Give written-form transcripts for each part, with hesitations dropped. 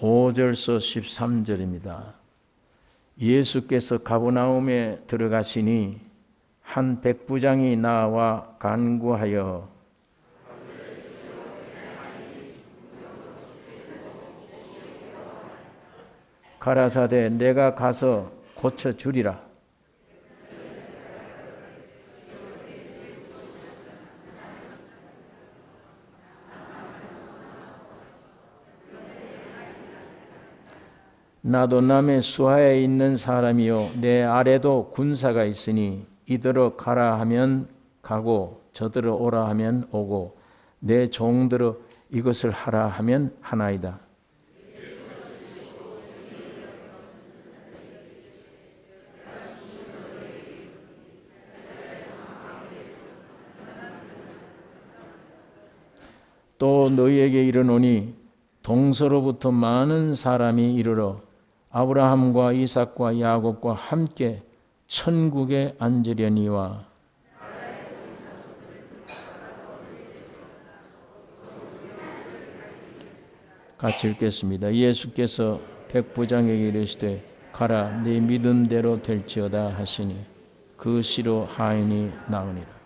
5절서 13절입니다. 예수께서 가버나움에 들어가시니 한 백부장이 나와 간구하여 가라사대 내가 가서 고쳐주리라. 나도 남의 수하에 있는 사람이요 내 아래도 군사가 있으니 이더러 가라 하면 가고 저더러 오라 하면 오고 내 종더러 이것을 하라 하면 하나이다. 또 너희에게 이르노니 동서로부터 많은 사람이 이르러 아브라함과 이삭과 야곱과 함께 천국에 앉으려니와 같이 읽겠습니다. 예수께서 백부장에게 이르시되 가라 네 믿음대로 될지어다 하시니 그 시로 하인이 나으니라.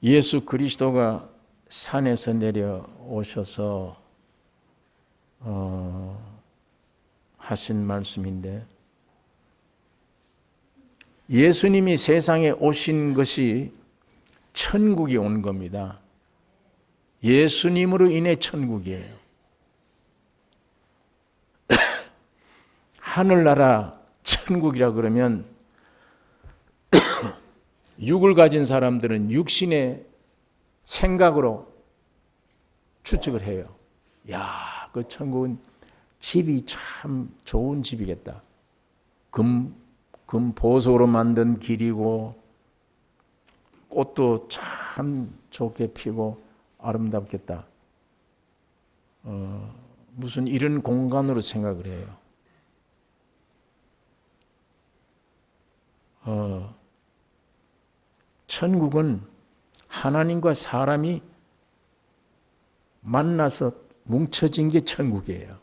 예수 그리스도가 산에서 내려오셔서 하신 말씀인데 예수님이 세상에 오신 것이 천국이 온 겁니다. 예수님으로 인해 천국이에요. 하늘나라 천국이라 그러면 육을 가진 사람들은 육신의 생각으로 추측을 해요. 야, 그 천국은 집이 참 좋은 집이겠다. 금 보석으로 만든 길이고 꽃도 참 좋게 피고 아름답겠다. 무슨 이런 공간으로 생각을 해요. 천국은 하나님과 사람이 만나서 뭉쳐진 게 천국이에요.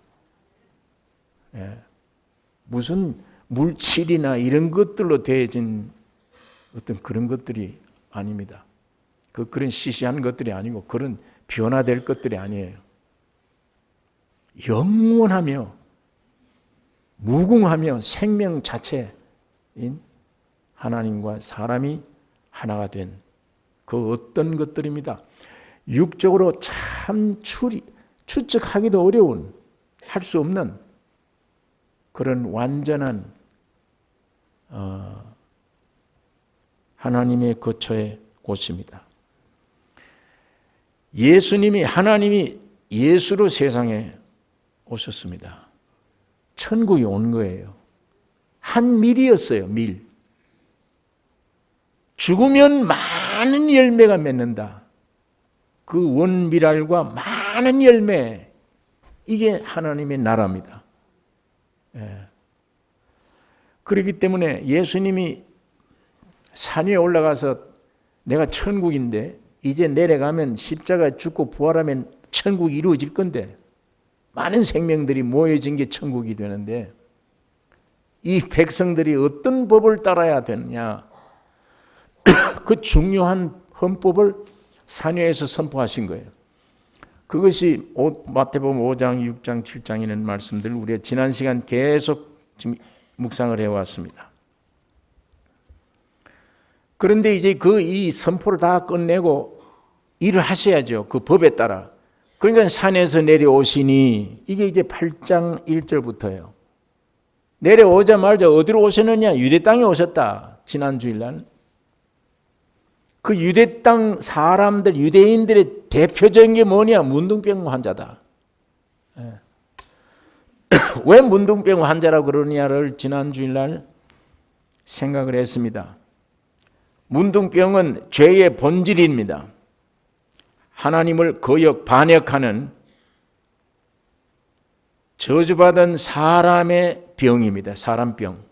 무슨 물질이나 이런 것들로 되어진 어떤 그런 것들이 아닙니다. 그런 시시한 것들이 아니고 그런 변화될 것들이 아니에요. 영원하며 무궁하며 생명 자체인 하나님과 사람이 하나가 된 그 어떤 것들입니다. 육적으로 참 추측하기도 어려운, 할 수 없는 그런 완전한 하나님의 거처의 곳입니다. 하나님이 예수로 세상에 오셨습니다. 천국이 온 거예요. 한 밀이었어요, 밀. 죽으면 많은 열매가 맺는다. 그 원밀알과 많은 열매, 이게 하나님의 나라입니다. 그렇기 때문에 예수님이 산 위에 올라가서 내가 천국인데 이제 내려가면 십자가에 죽고 부활하면 천국이 이루어질 건데 많은 생명들이 모여진 게 천국이 되는데 이 백성들이 어떤 법을 따라야 되느냐, 그 중요한 헌법을 산 위에서 선포하신 거예요. 그것이 마태복음 5장, 6장, 7장에 있는 말씀들 우리가 지난 시간 계속 지금 묵상을 해왔습니다. 그런데 이제 이 선포를 다 끝내고 일을 하셔야죠. 그 법에 따라. 그러니까 산에서 내려오시니 이게 이제 8장 1절부터예요. 내려오자마자 어디로 오셨느냐? 유대 땅에 오셨다. 지난 주일날. 그 유대 땅 사람들, 유대인들의 대표적인 게 뭐냐? 문둥병 환자다. 왜 문둥병 환자라고 그러느냐를 지난 주일날 생각을 했습니다. 문둥병은 죄의 본질입니다. 하나님을 반역하는 저주받은 사람의 병입니다. 사람병,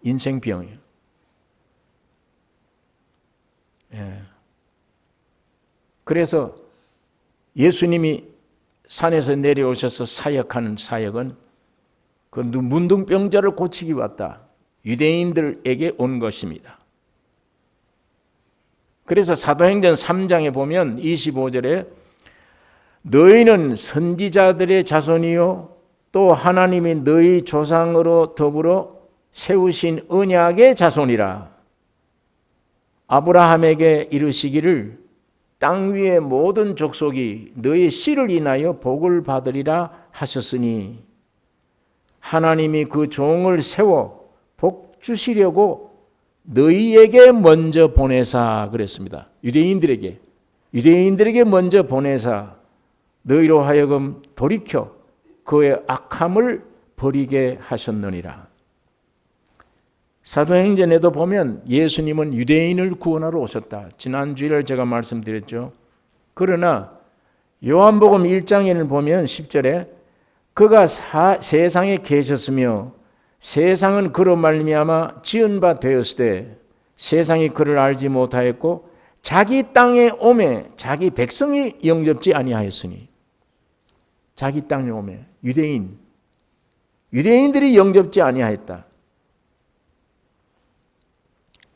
인생병이에요. 그래서 예수님이 산에서 내려오셔서 사역하는 사역은 그 문둥병자를 고치기 왔다. 유대인들에게 온 것입니다. 그래서 사도행전 3장에 보면 25절에 너희는 선지자들의 자손이요 또 하나님이 너희 조상으로 더불어 세우신 언약의 자손이라. 아브라함에게 이르시기를 땅 위의 모든 족속이 너희 씨를 인하여 복을 받으리라 하셨으니 하나님이 그 종을 세워 복 주시려고 너희에게 먼저 보내사 그랬습니다. 유대인들에게 먼저 보내사 너희로 하여금 돌이켜 그의 악함을 버리게 하셨느니라. 사도행전에도 보면 예수님은 유대인을 구원하러 오셨다. 지난주에 제가 말씀드렸죠. 그러나 요한복음 1장에는 보면 10절에 그가 세상에 계셨으며 세상은 그로 말미암아 지은 바 되었으되 세상이 그를 알지 못하였고 자기 땅에 오매 자기 백성이 영접지 아니하였으니. 자기 땅에 오매 유대인들이 영접지 아니하였다.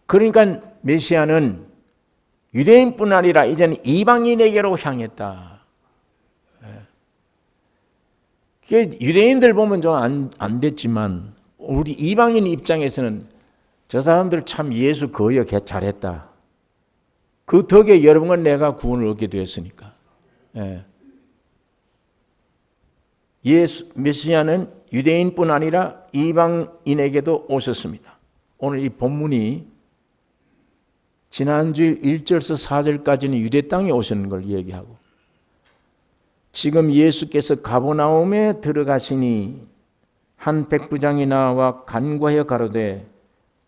그러니까 메시아는 유대인뿐 아니라 이제는 이방인에게로 향했다. 유대인들 보면 좀 안 됐지만 우리 이방인 입장에서는 저 사람들 참 예수 거역 잘했다. 그 덕에 여러분과 내가 구원을 얻게 되었으니까. 메시아는 유대인뿐 아니라 이방인에게도 오셨습니다. 오늘 이 본문이 지난주 1절에서 4절까지는 유대 땅에 오시는 걸 얘기하고 지금 예수께서 가버나움에 들어가시니 한 백부장이 나와 간구하여 가로되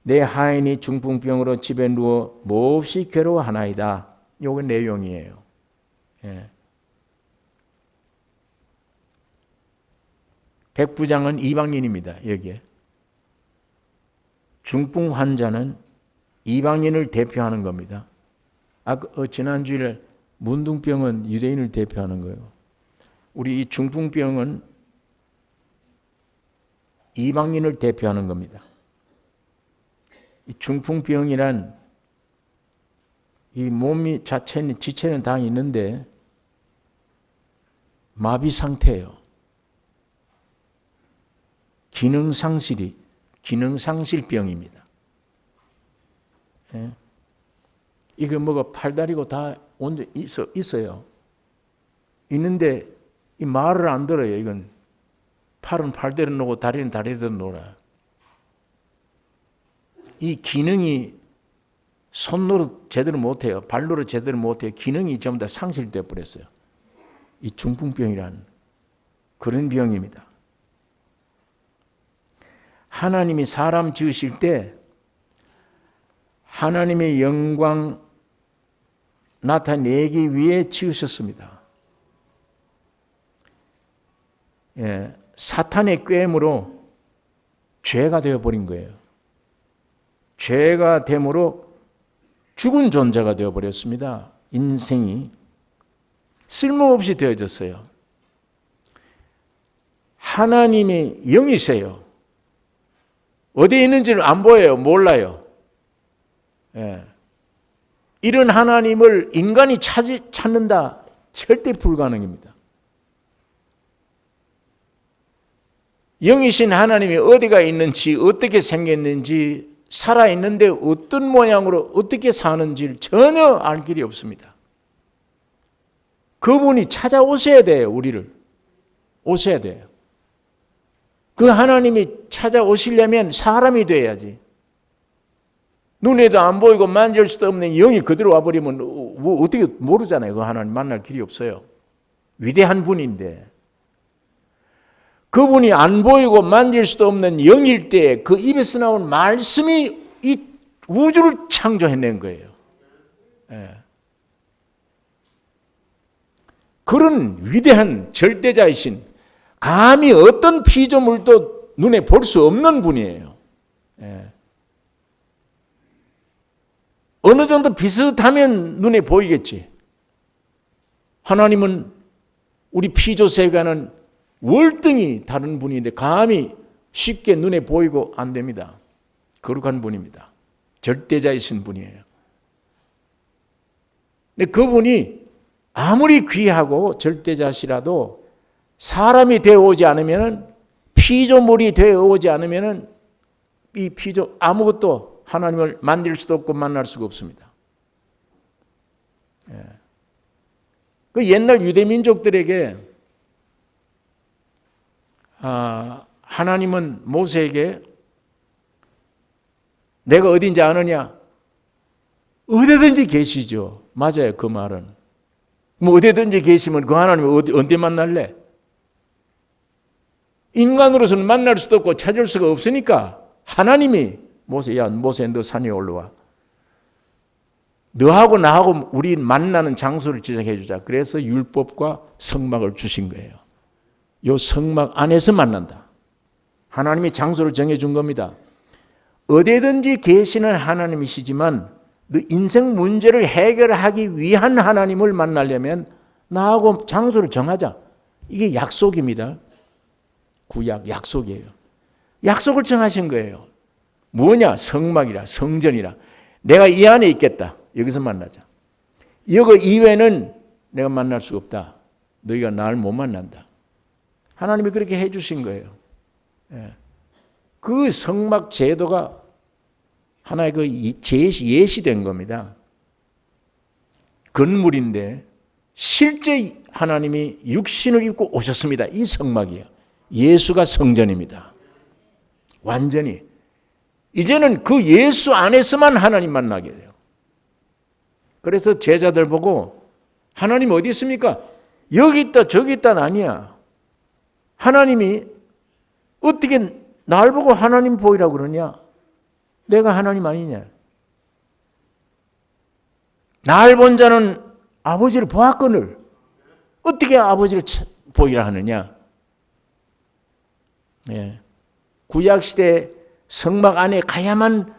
내 하인이 중풍병으로 집에 누워 몹시 괴로워하나이다. 요게 내용이에요. 백부장은 이방인입니다. 여기에. 중풍 환자는 이방인을 대표하는 겁니다. 지난주에 문둥병은 유대인을 대표하는 거예요. 우리 이 중풍병은 이방인을 대표하는 겁니다. 이 중풍병이란 이 몸이 지체는 다 있는데 마비 상태예요. 기능상실병입니다. 이거 뭐가 팔다리고 다 있어요. 있는데 이 말을 안 들어요. 이건 팔은 팔대로 놓고 다리는 다리대로 놀아요. 이 기능이 손노릇 제대로 못해요. 발노릇 제대로 못해요. 기능이 전부 다 상실되어 버렸어요. 이 중풍병이란 그런 병입니다. 하나님이 사람 지으실 때 하나님의 영광 나타내기 위해 지으셨습니다. 사탄의 꾀임으로 죄가 되어버린 거예요. 죄가 됨으로 죽은 존재가 되어버렸습니다. 인생이 쓸모없이 되어졌어요. 하나님이 영이세요. 어디에 있는지를 안 보여요. 몰라요. 이런 하나님을 인간이 찾는다? 절대 불가능입니다. 영이신 하나님이 어디가 있는지, 어떻게 생겼는지, 살아있는데 어떤 모양으로 어떻게 사는지를 전혀 알 길이 없습니다. 그분이 찾아오셔야 돼요. 우리를. 오셔야 돼요. 그 하나님이 찾아오시려면 사람이 돼야지. 눈에도 안 보이고 만질 수도 없는 영이 그대로 와버리면 어떻게 모르잖아요. 그 하나님 만날 길이 없어요. 위대한 분인데. 그분이 안 보이고 만질 수도 없는 영일 때 그 입에서 나온 말씀이 이 우주를 창조해낸 거예요. 그런 위대한 절대자이신 감히 어떤 피조물도 눈에 볼 수 없는 분이에요. 어느 정도 비슷하면 눈에 보이겠지. 하나님은 우리 피조세계와는 월등히 다른 분인데 감히 쉽게 눈에 보이고 안 됩니다. 거룩한 분입니다. 절대자이신 분이에요. 근데 그분이 아무리 귀하고 절대자시라도 사람이 되어 오지 않으면, 피조물이 되어 오지 않으면 이 피조 아무것도 하나님을 만질 수도 없고 만날 수가 없습니다. 예. 그 옛날 유대 민족들에게 하나님은 모세에게 내가 어딘지 아느냐? 어디든지 계시죠. 맞아요. 그 말은. 뭐 어디든지 계시면 그 하나님을 언제 만날래? 인간으로서는 만날 수도 없고 찾을 수가 없으니까 하나님이 모세야, 모세 너 산에 올라와. 너하고 나하고 우리 만나는 장소를 지적해 주자. 그래서 율법과 성막을 주신 거예요. 이 성막 안에서 만난다. 하나님이 장소를 정해 준 겁니다. 어디든지 계시는 하나님이시지만 너 인생 문제를 해결하기 위한 하나님을 만나려면 나하고 장소를 정하자. 이게 약속입니다. 구약 약속이에요. 약속을 정하신 거예요. 뭐냐? 성막이라, 성전이라. 내가 이 안에 있겠다. 여기서 만나자. 이거 이외에는 내가 만날 수 없다. 너희가 나를 못 만난다. 하나님이 그렇게 해주신 거예요. 그 성막 제도가 하나의 그 예시된 겁니다. 건물인데 실제 하나님이 육신을 입고 오셨습니다. 이 성막이에요. 예수가 성전입니다. 완전히. 이제는 그 예수 안에서만 하나님 만나게 돼요. 그래서 제자들 보고 하나님 어디 있습니까? 여기 있다 저기 있다는 아니야. 하나님이 어떻게 날 보고 하나님 보이라고 그러냐? 내가 하나님 아니냐? 날 본 자는 아버지를 보았거늘 어떻게 아버지를 보이라 하느냐? 예. 구약시대 성막 안에 가야만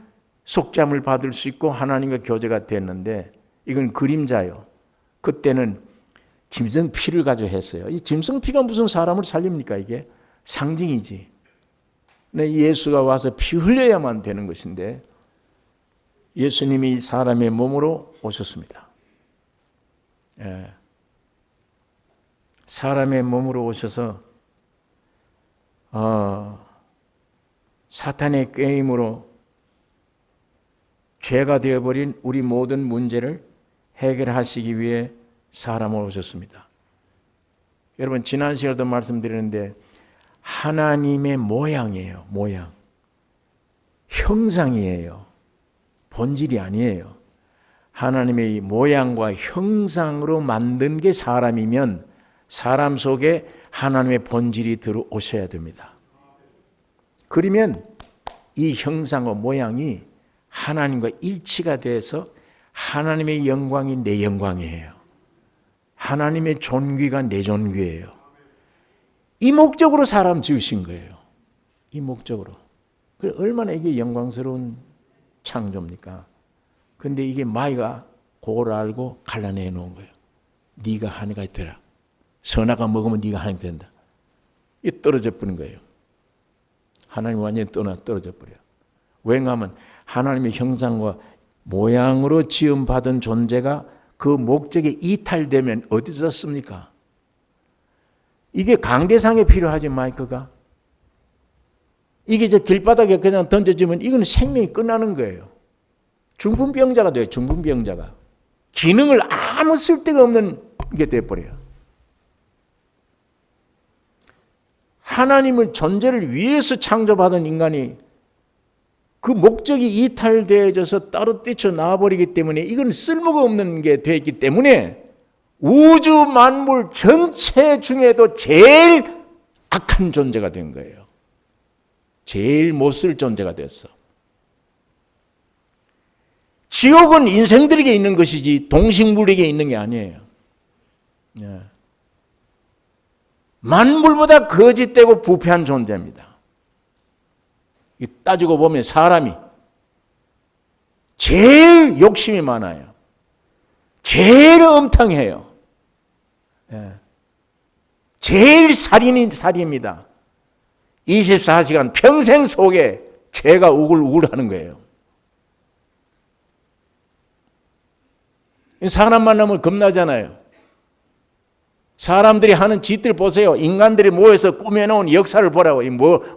속죄함을 받을 수 있고 하나님과 교제가 됐는데 이건 그림자요. 그때는 짐승피를 가지고 했어요. 이 짐승피가 무슨 사람을 살립니까? 이게 상징이지. 근데 예수가 와서 피 흘려야만 되는 것인데 예수님이 사람의 몸으로 오셨습니다. 예. 사람의 몸으로 오셔서 사탄의 게임으로 죄가 되어버린 우리 모든 문제를 해결하시기 위해 사람으로 오셨습니다. 여러분 지난 시간에도 말씀드렸는데 하나님의 모양이에요. 모양. 형상이에요. 본질이 아니에요. 하나님의 모양과 형상으로 만든 게 사람이면 사람 속에 하나님의 본질이 들어오셔야 됩니다. 그러면 이 형상과 모양이 하나님과 일치가 돼서 하나님의 영광이 내 영광이에요. 하나님의 존귀가 내 존귀예요. 이 목적으로 사람 지으신 거예요. 이 목적으로. 그래 얼마나 이게 영광스러운 창조입니까? 그런데 이게 마귀가 그걸 알고 갈라내 놓은 거예요. 네가 하나가 되라. 선악과 먹으면 네가 하나님 된다. 이 떨어져 버린 거예요. 하나님 완전히 떨어져 버려요. 왜냐하면 하나님의 형상과 모양으로 지음받은 존재가 그 목적에 이탈되면 어디서 씁니까? 이게 강대상에 필요하지 마이크가. 이게 저 길바닥에 그냥 던져지면 이건 생명이 끝나는 거예요. 중풍병자가 돼요. 중풍병자가. 기능을 아무 쓸데가 없는 게 돼버려요. 하나님은 존재를 위해서 창조받은 인간이 그 목적이 이탈되어져서 따로 뛰쳐 나와버리기 때문에 이건 쓸모가 없는 게 되었기 때문에 우주 만물 전체 중에도 제일 악한 존재가 된 거예요. 제일 못 쓸 존재가 됐어. 지옥은 인생들에게 있는 것이지 동식물에게 있는 게 아니에요. 예. 만물보다 거짓되고 부패한 존재입니다. 따지고 보면 사람이 제일 욕심이 많아요. 제일 엄탕해요. 제일 살인이 살인입니다. 24시간 평생 속에 죄가 우글우글하는 거예요. 사람 만나면 겁나잖아요. 사람들이 하는 짓들 보세요. 인간들이 모여서 꾸며놓은 역사를 보라고.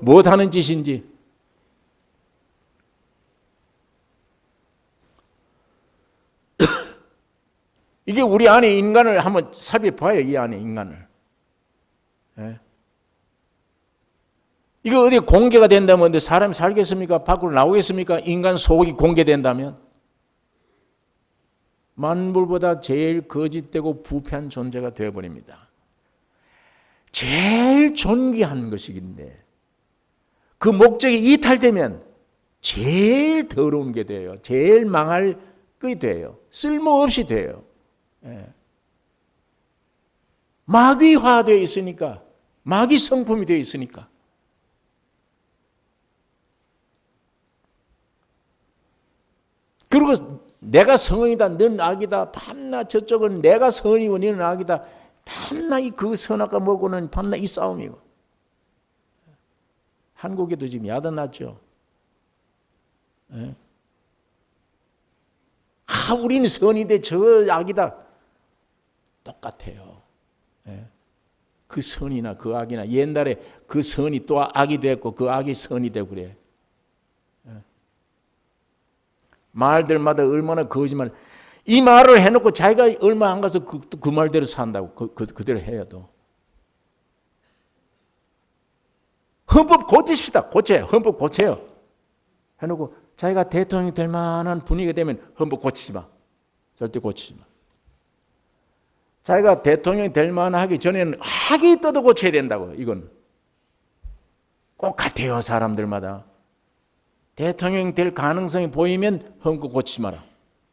뭐 하는 짓인지. 이게 우리 안에 인간을 한번 살펴봐요. 이 안에 인간을. 예? 이거 어디 공개가 된다면 어디 사람이 살겠습니까? 밖으로 나오겠습니까? 인간 속이 공개된다면. 만물보다 제일 거짓되고 부패한 존재가 되어버립니다. 제일 존귀한 것이긴데 그 목적이 이탈되면 제일 더러운 게 돼요. 제일 망할 게 돼요. 쓸모없이 돼요. 예. 마귀화되어 있으니까, 마귀 성품이 되어 있으니까. 그리고 내가 성은이다, 넌 악이다. 밤낮 저쪽은 내가 선이고 너는 악이다. 밤낮 그 선악과 먹고는 밤낮 이 싸움이고. 한국에도 지금 야단났죠. 예? 우리는 선이대 저 악이다. 똑같아요. 예? 그 선이나 그 악이나 옛날에 그 선이 또 악이 됐고 그 악이 선이 되고 그래. 말들마다 얼마나 거짓말. 이 말을 해놓고 자기가 얼마 안 가서 그 말대로 산다고. 그대로 해요 또. 헌법 고치십시다. 고쳐요. 헌법 고쳐요. 해놓고 자기가 대통령이 될 만한 분위기가 되면 헌법 고치지 마. 절대 고치지 마. 자기가 대통령이 될 만하기 전에는 학이 있어도 고쳐야 된다고. 이건 꼭 같아요. 사람들마다. 대통령이 될 가능성이 보이면 헌법 고치지 마라.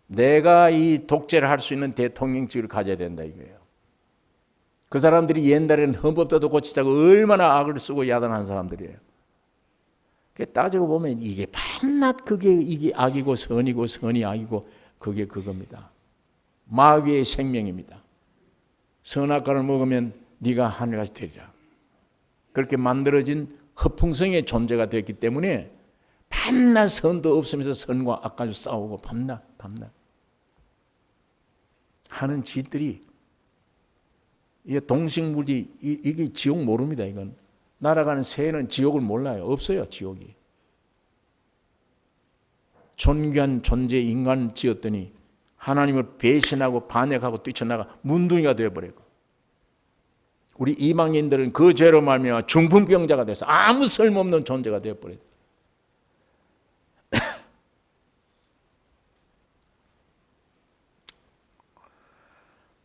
내가 이 독재를 할 수 있는 대통령직을 가져야 된다 이거예요. 그 사람들이 옛날에는 헌법도 고치자고 얼마나 악을 쓰고 야단한 사람들이에요. 따지고 보면 이게 밤낮 그게 이게 악이고 선이고 선이 악이고 그게 그겁니다. 마귀의 생명입니다. 선악과를 먹으면 네가 하늘같이 되리라. 그렇게 만들어진 허풍성의 존재가 되었기 때문에 밤낮 선도 없으면서 선과 악까지 싸우고 밤낮 하는 짓들이 이게 동식물이 이게 지옥 모릅니다. 이건 날아가는 새는 지옥을 몰라요. 없어요 지옥이. 존귀한 존재 인간 지었더니 하나님을 배신하고 반역하고 뛰쳐나가 문둥이가 되어버리고 우리 이방인들은 그 죄로 말미암아 중풍병자가 돼서 아무 쓸모없는 존재가 되어버려요.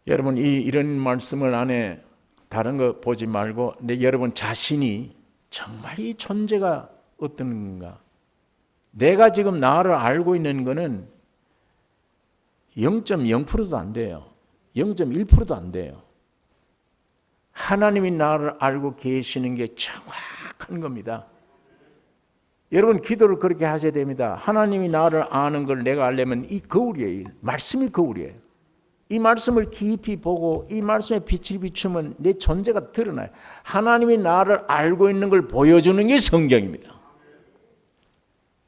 여러분 이런 말씀을 안에 다른 거 보지 말고 여러분 자신이 정말 이 존재가 어떤 건가. 내가 지금 나를 알고 있는 거는 0.0%도 안 돼요. 0.1%도 안 돼요. 하나님이 나를 알고 계시는 게 정확한 겁니다. 여러분 기도를 그렇게 하셔야 됩니다. 하나님이 나를 아는 걸 내가 알려면 이 거울이에요. 말씀이 거울이에요. 이 말씀을 깊이 보고 이 말씀에 빛을 비추면 내 존재가 드러나요. 하나님이 나를 알고 있는 걸 보여주는 게 성경입니다.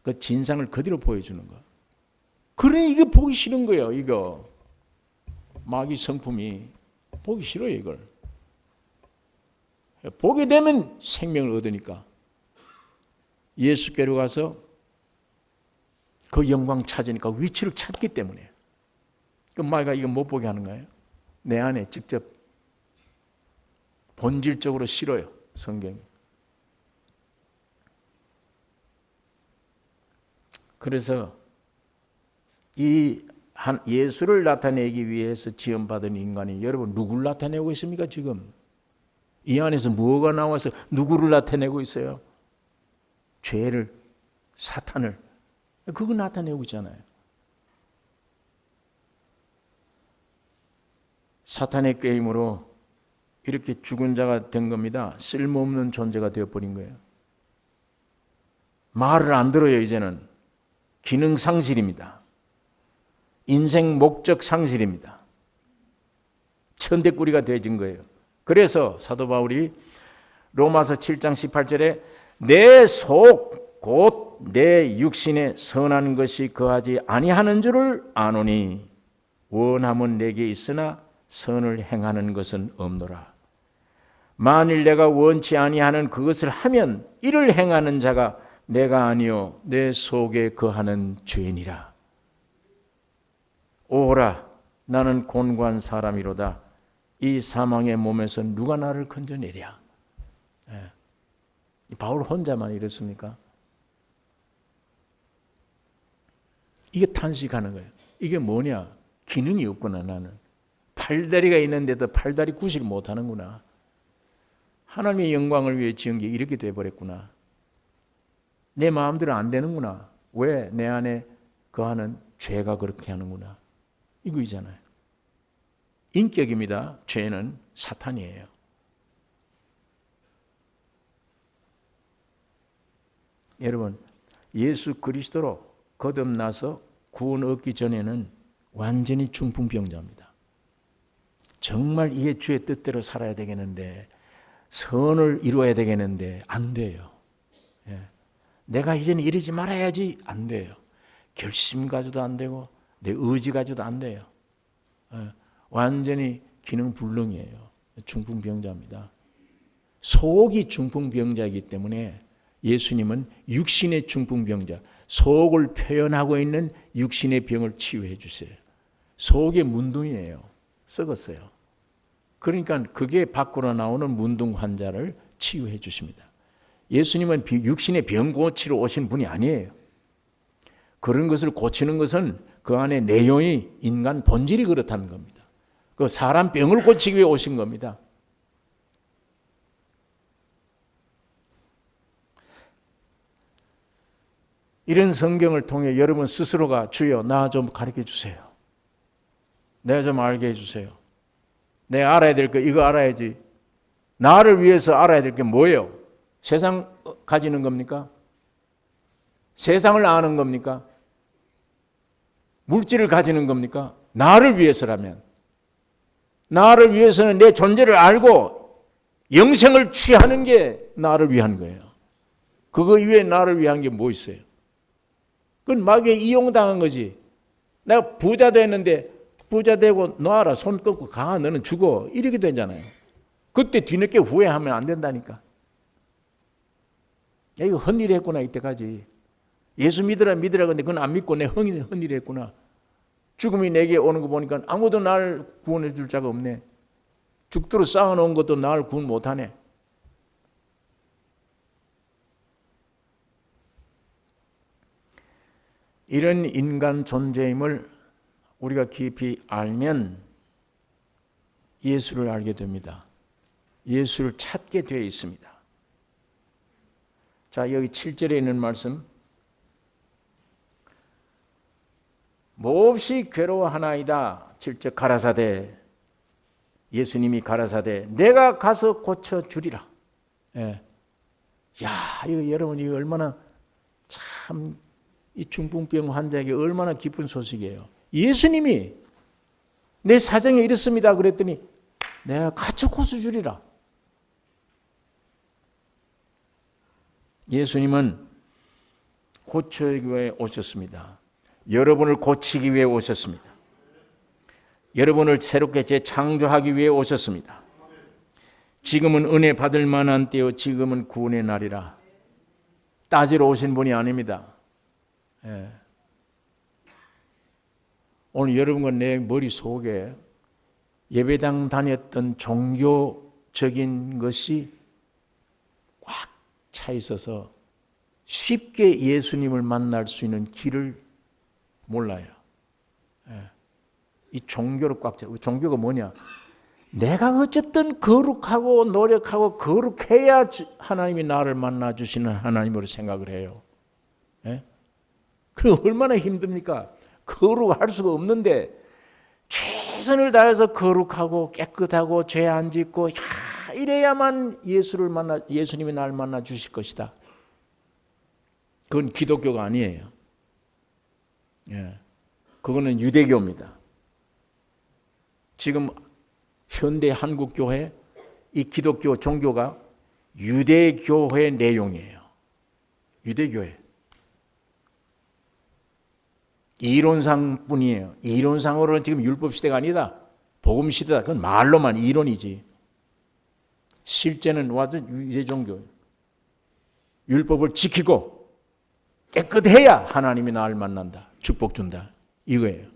그 진상을 그대로 보여주는 거. 그러니 이거 보기 싫은 거예요. 이거 마귀 성품이 보기 싫어요. 이걸 보게 되면 생명을 얻으니까 예수께로 가서 그 영광 찾으니까 위치를 찾기 때문에 그 마귀가 이거 못 보게 하는 거예요. 내 안에 직접 본질적으로 싫어요. 성경이. 그래서 이 예수를 나타내기 위해서 지음받은 인간이 여러분 누구를 나타내고 있습니까? 지금 이 안에서 뭐가 나와서 누구를 나타내고 있어요? 죄를, 사탄을. 그거 나타내고 있잖아요. 사탄의 게임으로 이렇게 죽은 자가 된 겁니다. 쓸모없는 존재가 되어버린 거예요. 말을 안 들어요. 이제는 기능 상실입니다. 인생 목적 상실입니다. 천대꾸리가 되어진 거예요. 그래서 사도 바울이 로마서 7장 18절에 내 속 곧 내 육신에 선한 것이 거하지 아니하는 줄을 아노니 원함은 내게 있으나 선을 행하는 것은 없노라. 만일 내가 원치 아니하는 그것을 하면 이를 행하는 자가 내가 아니요 내 속에 거하는 죄니라. 오라 나는 곤고한 사람이로다. 이 사망의 몸에서 누가 나를 건져내랴. 바울 혼자만 이렇습니까? 이게 탄식하는 거예요. 이게 뭐냐? 기능이 없구나. 나는 팔다리가 있는데도 팔다리 구실 못하는구나. 하나님의 영광을 위해 지은 게 이렇게 돼버렸구나. 내 마음대로 안 되는구나. 왜? 내 안에 거하는 죄가 그렇게 하는구나. 이거이잖아요. 인격입니다. 죄는 사탄이에요. 여러분, 예수 그리스도로 거듭나서 구원 얻기 전에는 완전히 중풍병자입니다. 정말 이게 주의 뜻대로 살아야 되겠는데, 선을 이루어야 되겠는데 안 돼요. 내가 이제는 이러지 말아야지 안 돼요. 결심 가지도 안 되고 내 의지 가지도 안 돼요. 완전히 기능 불능이에요. 중풍병자입니다. 속이 중풍병자이기 때문에 예수님은 육신의 중풍병자, 속을 표현하고 있는 육신의 병을 치유해 주세요. 속의 문둥이에요. 썩었어요. 그러니까 그게 밖으로 나오는 문둥 환자를 치유해 주십니다. 예수님은 육신의 병 고치러 오신 분이 아니에요. 그런 것을 고치는 것은 그 안에 내용이 인간 본질이 그렇다는 겁니다. 그 사람 병을 고치기 위해 오신 겁니다. 이런 성경을 통해 여러분 스스로가 주여 나 좀 가르쳐 주세요. 내가 좀 알게 해주세요. 내가 알아야 될 거 이거 알아야지. 나를 위해서 알아야 될 게 뭐예요? 세상 가지는 겁니까? 세상을 아는 겁니까? 물질을 가지는 겁니까? 나를 위해서라면. 나를 위해서는 내 존재를 알고 영생을 취하는 게 나를 위한 거예요. 그거 이외에 나를 위한 게 뭐 있어요? 그건 마귀에 이용당한 거지. 내가 부자 됐는데 부자 되고 놔라 손 꺾고 가 너는 죽어 이렇게 되잖아요. 그때 뒤늦게 후회하면 안 된다니까. 야, 이거 헛일 했구나 이때까지. 예수 믿으라 근데 그건 안 믿고 내 헛일 했구나. 죽음이 내게 오는 거 보니까 아무도 날 구원해 줄 자가 없네. 죽도록 쌓아놓은 것도 날 구원 못하네. 이런 인간 존재임을 우리가 깊이 알면 예수를 알게 됩니다. 예수를 찾게 되어 있습니다. 자, 여기 7절에 있는 말씀. 몹시 괴로워하나이다. 7절 가라사대. 예수님이 가라사대. 내가 가서 고쳐주리라. 예. 야, 이거 여러분 이거 얼마나 참 이 중풍병 환자에게 얼마나 기쁜 소식이에요. 예수님이 내 사정이 이렇습니다. 그랬더니 내가 가서 고쳐주리라. 예수님은 고치기 위해 오셨습니다. 여러분을 고치기 위해 오셨습니다. 여러분을 새롭게 재창조하기 위해 오셨습니다. 지금은 은혜 받을 만한 때요. 지금은 구원의 날이라. 따지러 오신 분이 아닙니다. 예. 오늘 여러분과 내 머릿속에 예배당 다녔던 종교적인 것이 꽉 차 있어서 쉽게 예수님을 만날 수 있는 길을 몰라요. 예. 이 종교로 꽉 차. 종교가 뭐냐? 내가 어쨌든 거룩하고 노력하고 거룩해야 하나님이 나를 만나 주시는 하나님으로 생각을 해요. 예? 그 얼마나 힘듭니까? 거룩할 수가 없는데 최선을 다해서 거룩하고 깨끗하고 죄 안 짓고 이래야만 예수님이 나를 만나 주실 것이다. 그건 기독교가 아니에요. 예. 그거는 유대교입니다. 지금 현대 한국 교회 이 기독교 종교가 유대교회 내용이에요. 유대교회. 이론상뿐이에요. 이론상으로는 지금 율법 시대가 아니다. 복음 시대다. 그건 말로만 이론이지. 실제는 완전 유대 종교예요. 율법을 지키고 깨끗해야 하나님이 나를 만난다. 축복 준다. 이거예요.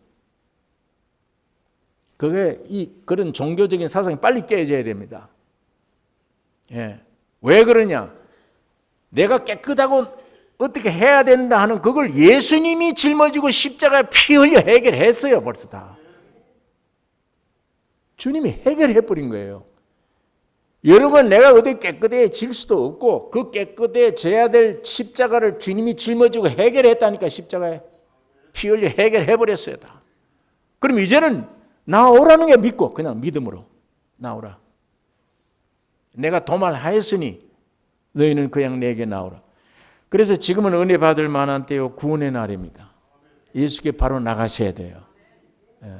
그런 종교적인 사상이 빨리 깨져야 됩니다. 예. 왜 그러냐? 내가 깨끗하고 어떻게 해야 된다 하는 그걸 예수님이 짊어지고 십자가에 피 흘려 해결했어요. 벌써 다. 주님이 해결해 버린 거예요. 여러분, 내가 어디 깨끗해질 수도 없고 그 깨끗해져야 될 십자가를 주님이 짊어지고 해결했다니까. 십자가에 피 흘려 해결해 버렸어요. 다. 그럼 이제는 나오라는 게 믿고 그냥 믿음으로 나오라. 내가 도말하였으니 너희는 그냥 내게 나오라. 그래서 지금은 은혜 받을 만한 때요, 구원의 날입니다. 예수께 바로 나가셔야 돼요. 예.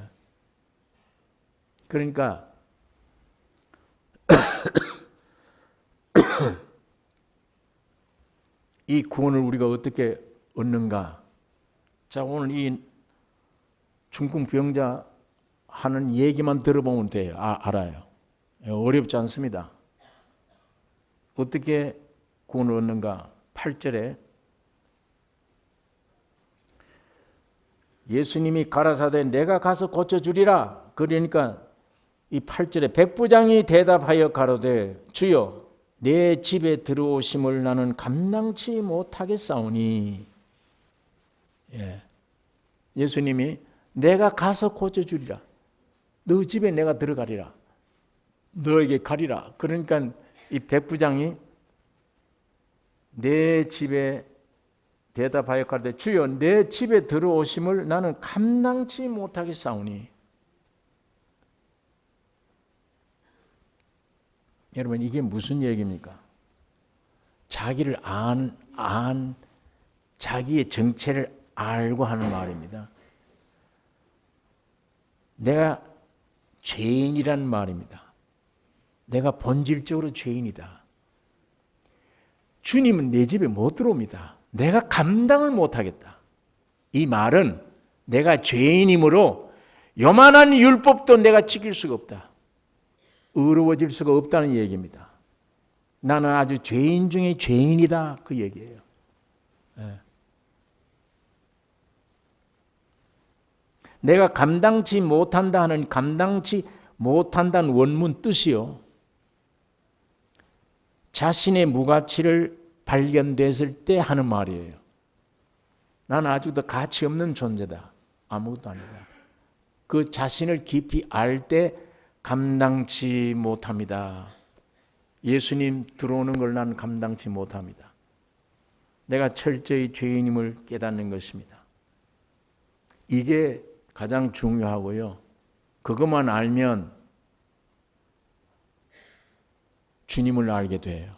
그러니까 이 구원을 우리가 어떻게 얻는가? 자, 오늘 이 중풍병자 하는 얘기만 들어보면 돼요. 알아요. 어렵지 않습니다. 어떻게 구원을 얻는가? 8절에 예수님이 가라사대 내가 가서 고쳐주리라. 그러니까 이 8절에 백부장이 대답하여 가로되 주여 내 집에 들어오심을 나는 감당치 못하겠사오니. 예. 예수님이 내가 가서 고쳐주리라. 너 집에 내가 들어가리라. 너에게 가리라. 그러니까 이 백부장이 내 집에 대답하여 가로되 주여 내 집에 들어오심을 나는 감당치 못하겠사오니. 여러분, 이게 무슨 얘기입니까? 자기를 자기의 정체를 알고 하는 말입니다. 내가 죄인이란 말입니다. 내가 본질적으로 죄인이다. 주님은 내 집에 못 들어옵니다. 내가 감당을 못하겠다. 이 말은 내가 죄인이므로 요만한 율법도 내가 지킬 수가 없다. 의로워질 수가 없다는 얘기입니다. 나는 아주 죄인 중에 죄인이다. 그 얘기예요. 네. 내가 감당치 못한다 하는 감당치 못한다는 원문 뜻이요. 자신의 무가치를 발견됐을 때 하는 말이에요. 나는 아주 더 가치 없는 존재다. 아무것도 아니다. 그 자신을 깊이 알 때 감당치 못합니다. 예수님 들어오는 걸 나는 감당치 못합니다. 내가 철저히 죄인임을 깨닫는 것입니다. 이게 가장 중요하고요. 그것만 알면 주님을 알게 돼요.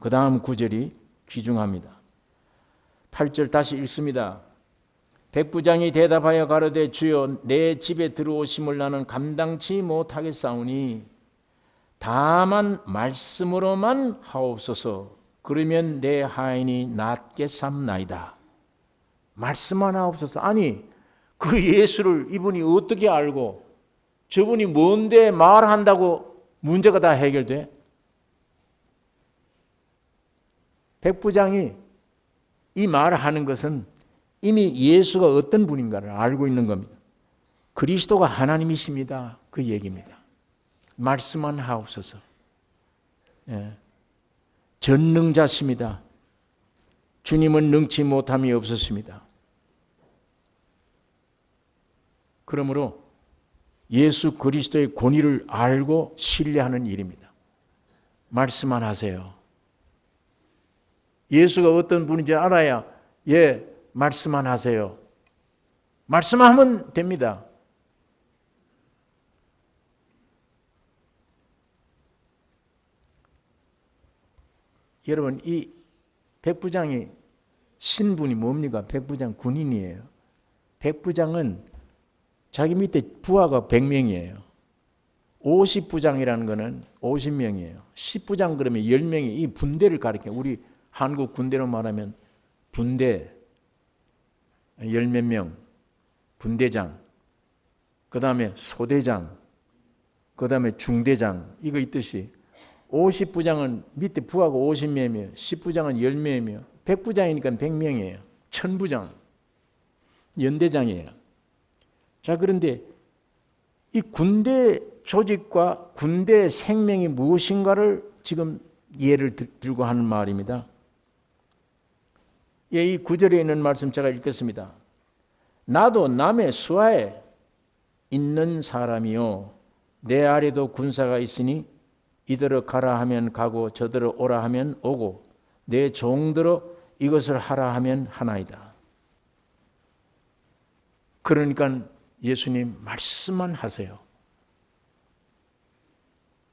그 다음 9절이 귀중합니다. 8절 다시 읽습니다. 백부장이 대답하여 가로되 주여 내 집에 들어오심을 나는 감당치 못하겠사오니 다만 말씀으로만 하옵소서. 그러면 내 하인이 낫게 삼나이다. 말씀만 하옵소서. 아니 그 예수를 이분이 어떻게 알고 저분이 뭔데 말한다고 문제가 다 해결돼? 백부장이 이 말을 하는 것은 이미 예수가 어떤 분인가를 알고 있는 겁니다. 그리스도가 하나님이십니다. 그 얘기입니다. 말씀만 하옵소서. 예. 전능자십니다. 주님은 능치 못함이 없었습니다. 그러므로 예수 그리스도의 권위를 알고 신뢰하는 일입니다. 말씀만 하세요. 예수가 어떤 분인지 알아야 말씀만 하세요. 말씀하면 됩니다. 여러분, 이 백부장이 신분이 뭡니까? 백부장 군인이에요. 백부장은 자기 밑에 부하가 100명이에요. 50부장이라는 것은 50명이에요. 10부장 그러면 10명이 이 분대를 가리켜. 우리 한국 군대로 말하면 분대 10몇 명, 분대장, 그 다음에 소대장, 그 다음에 중대장, 이거 있듯이 50부장은 밑에 부하고 50명이에요. 10부장은 10명이며 100부장이니까 100명이에요. 1000부장, 연대장이에요. 자, 그런데 이 군대 조직과 군대 생명이 무엇인가를 지금 예를 들고 하는 말입니다. 예, 이 구절에 있는 말씀 제가 읽겠습니다. 나도 남의 수하에 있는 사람이요 내 아래도 군사가 있으니 이들을 가라 하면 가고 저들을 오라 하면 오고 내 종들어 이것을 하라 하면 하나이다. 그러니까 예수님 말씀만 하세요.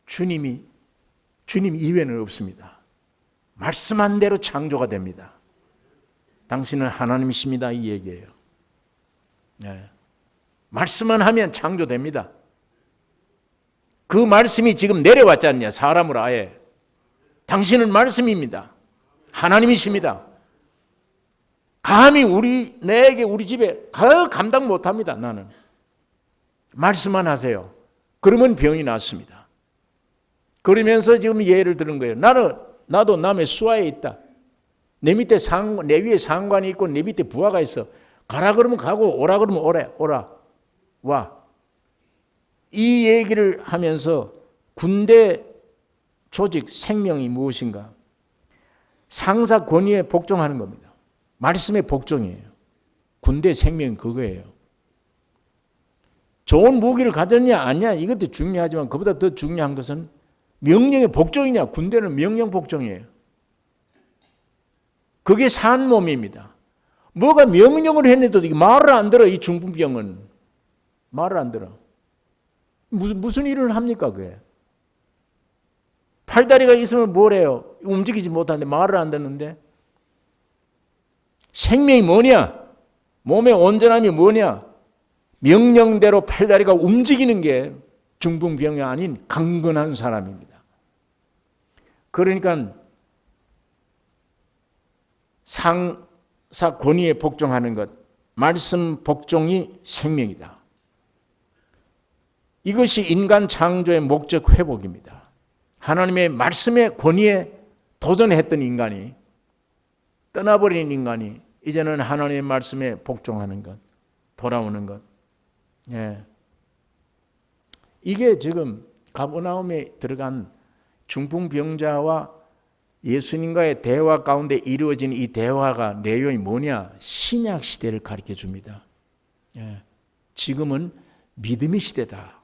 주님 이외는 없습니다. 말씀한 대로 창조가 됩니다. 당신은 하나님이십니다, 이 얘기예요. 네. 말씀만 하면 창조됩니다. 그 말씀이 지금 내려왔지 않냐, 사람으로 아예. 당신은 말씀입니다. 하나님이십니다. 감히 내게 우리 집에 감당 못합니다. 나는 말씀만 하세요. 그러면 병이 낫습니다. 그러면서 지금 예를 들은 거예요. 나도 남의 수하에 있다. 내 위에 상관이 있고 내 밑에 부하가 있어. 가라 그러면 가고 오라 그러면 오라 와. 이 얘기를 하면서 군대 조직 생명이 무엇인가? 상사 권위에 복종하는 겁니다. 말씀의 복종이에요. 군대 생명은 그거예요. 좋은 무기를 가졌냐 아니냐 이것도 중요하지만 그보다 더 중요한 것은 명령의 복종이냐. 군대는 명령 복종이에요. 그게 산 몸입니다. 뭐가 명령을 했는데도 말을 안 들어. 이 중풍병은 말을 안 들어. 무슨 일을 합니까 그게? 팔다리가 있으면 뭐래요? 움직이지 못하는데 말을 안 듣는데 생명이 뭐냐? 몸의 온전함이 뭐냐? 명령대로 팔다리가 움직이는 게 중풍병이 아닌 강건한 사람입니다. 그러니까 상사 권위에 복종하는 것, 말씀 복종이 생명이다. 이것이 인간 창조의 목적 회복입니다. 하나님의 말씀의 권위에 도전했던 인간이, 떠나버린 인간이 이제는 하나님의 말씀에 복종하는 것, 돌아오는 것. 예. 이게 지금 가버나움에 들어간 중풍병자와 예수님과의 대화 가운데 이루어진 이 대화가 내용이 뭐냐? 신약 시대를 가르쳐 줍니다. 예. 지금은 믿음의 시대다.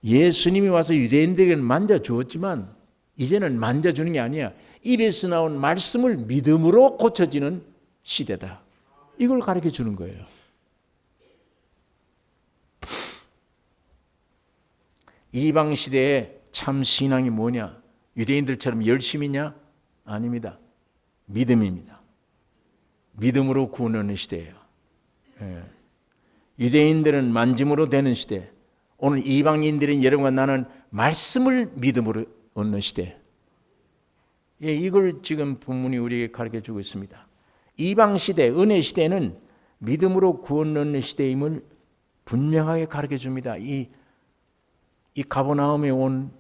예수님이 와서 유대인들에게 만져주었지만 이제는 만져주는 게 아니야. 입에서 나온 말씀을 믿음으로 고쳐지는 시대다. 이걸 가르쳐 주는 거예요. 이방 시대에 참 신앙이 뭐냐? 유대인들처럼 열심이냐? 아닙니다. 믿음입니다. 믿음으로 구원하는 시대예요. 예. 유대인들은 만짐으로 되는 시대. 오늘 이방인들인 여러분과 나는 말씀을 믿음으로 얻는 시대. 예, 이걸 지금 본문이 우리에게 가르쳐 주고 있습니다. 이방 시대, 은혜 시대는 믿음으로 구원 얻는 시대임을 분명하게 가르쳐 줍니다. 이 가버나움에 온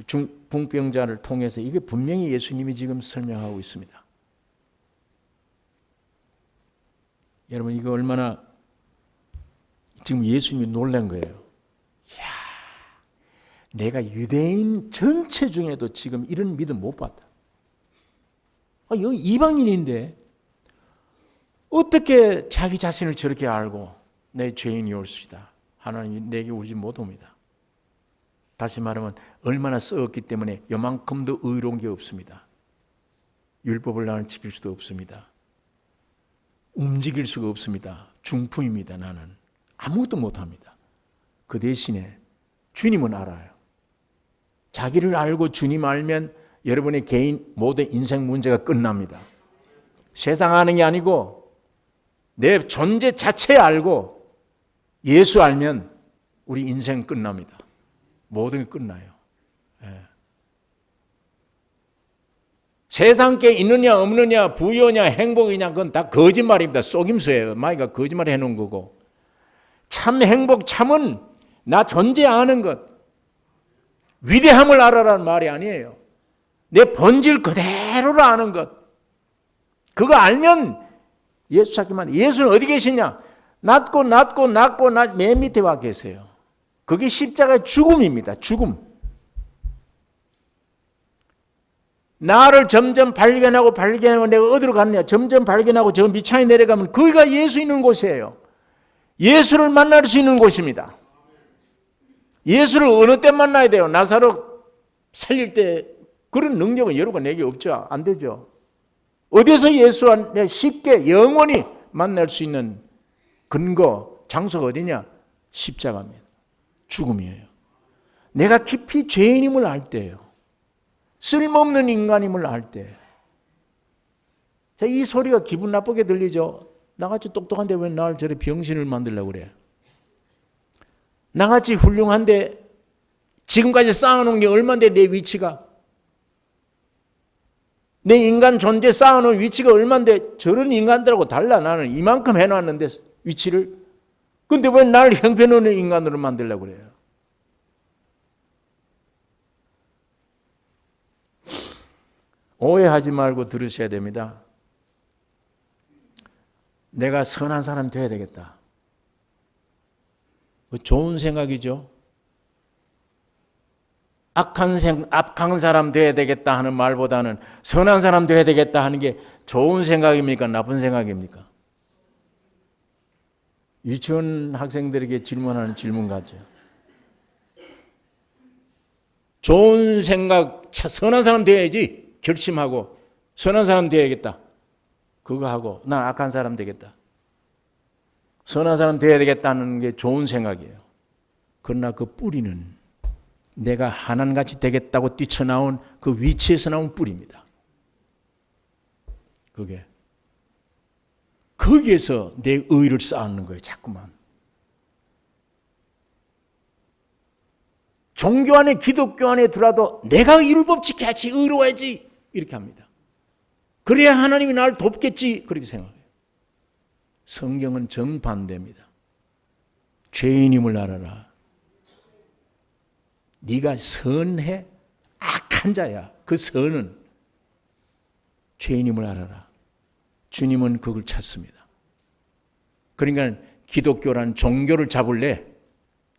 중풍병자를 통해서 이게 분명히 예수님이 지금 설명하고 있습니다. 여러분 이거 얼마나 지금 예수님이 놀란 거예요. 이야, 내가 유대인 전체 중에도 지금 이런 믿음 못 봤다. 여기 이방인인데 어떻게 자기 자신을 저렇게 알고 내 죄인이 올 수이다. 하나님이 내게 오지 못옵니다. 다시 말하면 얼마나 썩었기 때문에 요만큼도 의로운 게 없습니다. 율법을 나는 지킬 수도 없습니다. 움직일 수가 없습니다. 중풍입니다. 나는 아무것도 못합니다. 그 대신에 주님은 알아요. 자기를 알고 주님 알면 여러분의 개인 모든 인생 문제가 끝납니다. 세상 아는 게 아니고 내 존재 자체 알고 예수 알면 우리 인생 끝납니다. 모든 게 끝나요. 예. 세상 게 있느냐 없느냐 부여냐 행복이냐 그건 다 거짓말입니다. 속임수예요. 마귀가 거짓말 해놓은 거고, 참 행복 참은 나 존재하는 것, 위대함을 알아라는 말이 아니에요. 내 본질 그대로를 아는 것. 그거 알면 예수 찾기만. 예수는 어디 계시냐? 낮고 맨 밑에 와 계세요. 그게 십자가의 죽음입니다. 죽음. 나를 점점 발견하고 내가 어디로 갔느냐 점점 발견하고 저 밑창에 내려가면 거기가 예수 있는 곳이에요. 예수를 만날 수 있는 곳입니다. 예수를 어느 때 만나야 돼요? 나사로 살릴 때. 그런 능력은 여러분 내게 없죠. 안 되죠. 어디서 예수와 쉽게 영원히 만날 수 있는 근거, 장소가 어디냐? 십자가입니다. 죽음이에요. 내가 깊이 죄인임을 알 때예요. 쓸모없는 인간임을 알 때. 이 소리가 기분 나쁘게 들리죠. 나같이 똑똑한데 왜 나를 저래 병신을 만들려고 그래? 나같이 훌륭한데 지금까지 쌓아놓은 게 얼마인데 내 위치가? 내 인간 존재 쌓아놓은 위치가 얼마인데 저런 인간들하고 달라. 나는 이만큼 해놨는데 위치를. 근데 왜 나를 형편없는 인간으로 만들려고 그래요? 오해하지 말고 들으셔야 됩니다. 내가 선한 사람 돼야 되겠다. 좋은 생각이죠. 악한 사람 돼야 되겠다 하는 말보다는 선한 사람 돼야 되겠다 하는 게 좋은 생각입니까? 나쁜 생각입니까? 유치원 학생들에게 질문하는 질문 같죠. 좋은 생각, 선한 사람 돼야지 결심하고 선한 사람 돼야겠다. 그거 하고 난 악한 사람 되겠다. 선한 사람 돼야 되겠다는 게 좋은 생각이에요. 그러나 그 뿌리는 내가 하나님같이 되겠다고 뛰쳐나온 그 위치에서 나온 뿌리입니다. 그게 거기에서 내 의를 쌓는 거예요. 자꾸만. 종교 안에 기독교 안에 들어도 내가 율법 지켜야지 의로워야지 이렇게 합니다. 그래야 하나님이 나를 돕겠지 그렇게 생각해요. 성경은 정반대입니다. 죄인임을 알아라. 네가 선해 악한 자야. 그 선은 죄인임을 알아라. 주님은 그걸 찾습니다. 그러니까 기독교란 종교를 잡을래?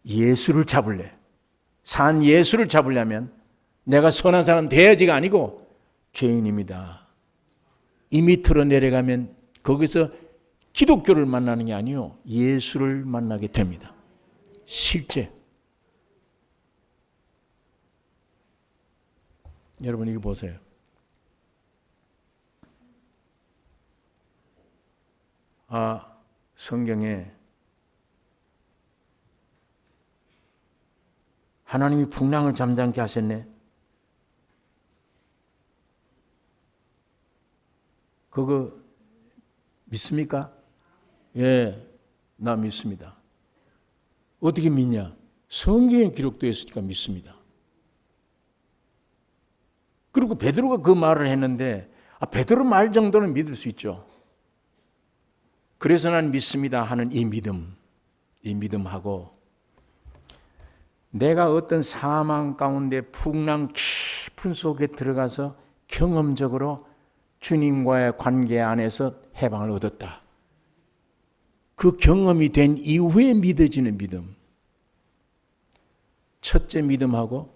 예수를 잡을래? 산 예수를 잡으려면 내가 선한 사람 돼야지가 아니고 죄인입니다. 이 밑으로 내려가면 거기서 기독교를 만나는 게 아니요 예수를 만나게 됩니다. 실제. 여러분 이거 보세요. 성경에 하나님이 풍랑을 잠잠케 하셨네. 그거 믿습니까? 예, 나 믿습니다. 어떻게 믿냐? 성경에 기록되어 있으니까 믿습니다. 그리고 베드로가 그 말을 했는데 베드로 말 정도는 믿을 수 있죠. 그래서 난 믿습니다 하는 이 믿음하고 내가 어떤 사망 가운데 풍랑 깊은 속에 들어가서 경험적으로 주님과의 관계 안에서 해방을 얻었다. 그 경험이 된 이후에 믿어지는 믿음. 첫째 믿음하고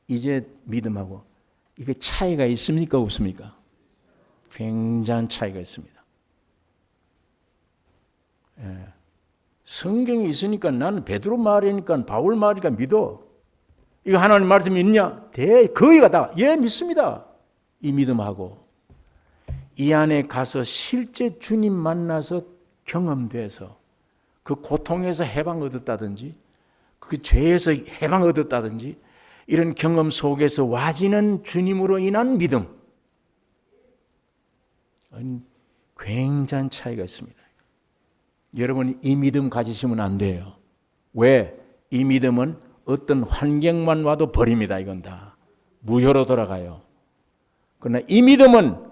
이제 믿음하고 이게 차이가 있습니까? 없습니까? 굉장한 차이가 있습니다. 예. 성경이 있으니까 나는 베드로 말이니까 바울 말이니까 믿어. 이거 하나님 말씀 믿냐? 거의가 다 예 믿습니다. 이 믿음하고 이 안에 가서 실제 주님 만나서 경험돼서 그 고통에서 해방 얻었다든지 그 죄에서 해방 얻었다든지 이런 경험 속에서 와지는 주님으로 인한 믿음. 굉장한 차이가 있습니다. 여러분 이 믿음 가지시면 안 돼요. 왜? 이 믿음은 어떤 환경만 와도 버립니다. 이건 다 무효로 돌아가요. 그러나 이 믿음은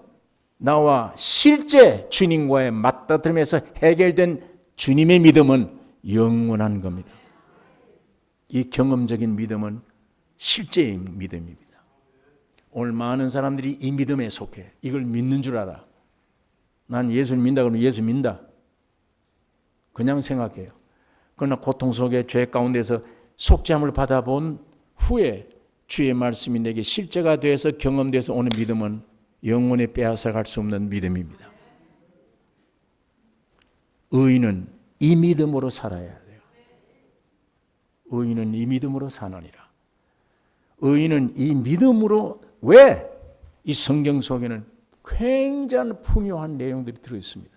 나와 실제 주님과의 맞닥뜨리면서 해결된 주님의 믿음은 영원한 겁니다. 이 경험적인 믿음은 실제의 믿음입니다. 오늘 많은 사람들이 이 믿음에 속해. 이걸 믿는 줄 알아. 난 예수를 믿는다 그러면 예수 믿는다. 그냥 생각해요. 그러나 고통 속에 죄 가운데서 속죄함을 받아본 후에 주의 말씀이 내게 실제가 돼서 경험돼서 오는 믿음은 영원히 빼앗아갈 수 없는 믿음입니다. 의인은 이 믿음으로 살아야 돼요. 의인은 이 믿음으로 사느니라. 의인은 이 믿음으로 왜? 이 성경 속에는 굉장히 풍요한 내용들이 들어있습니다.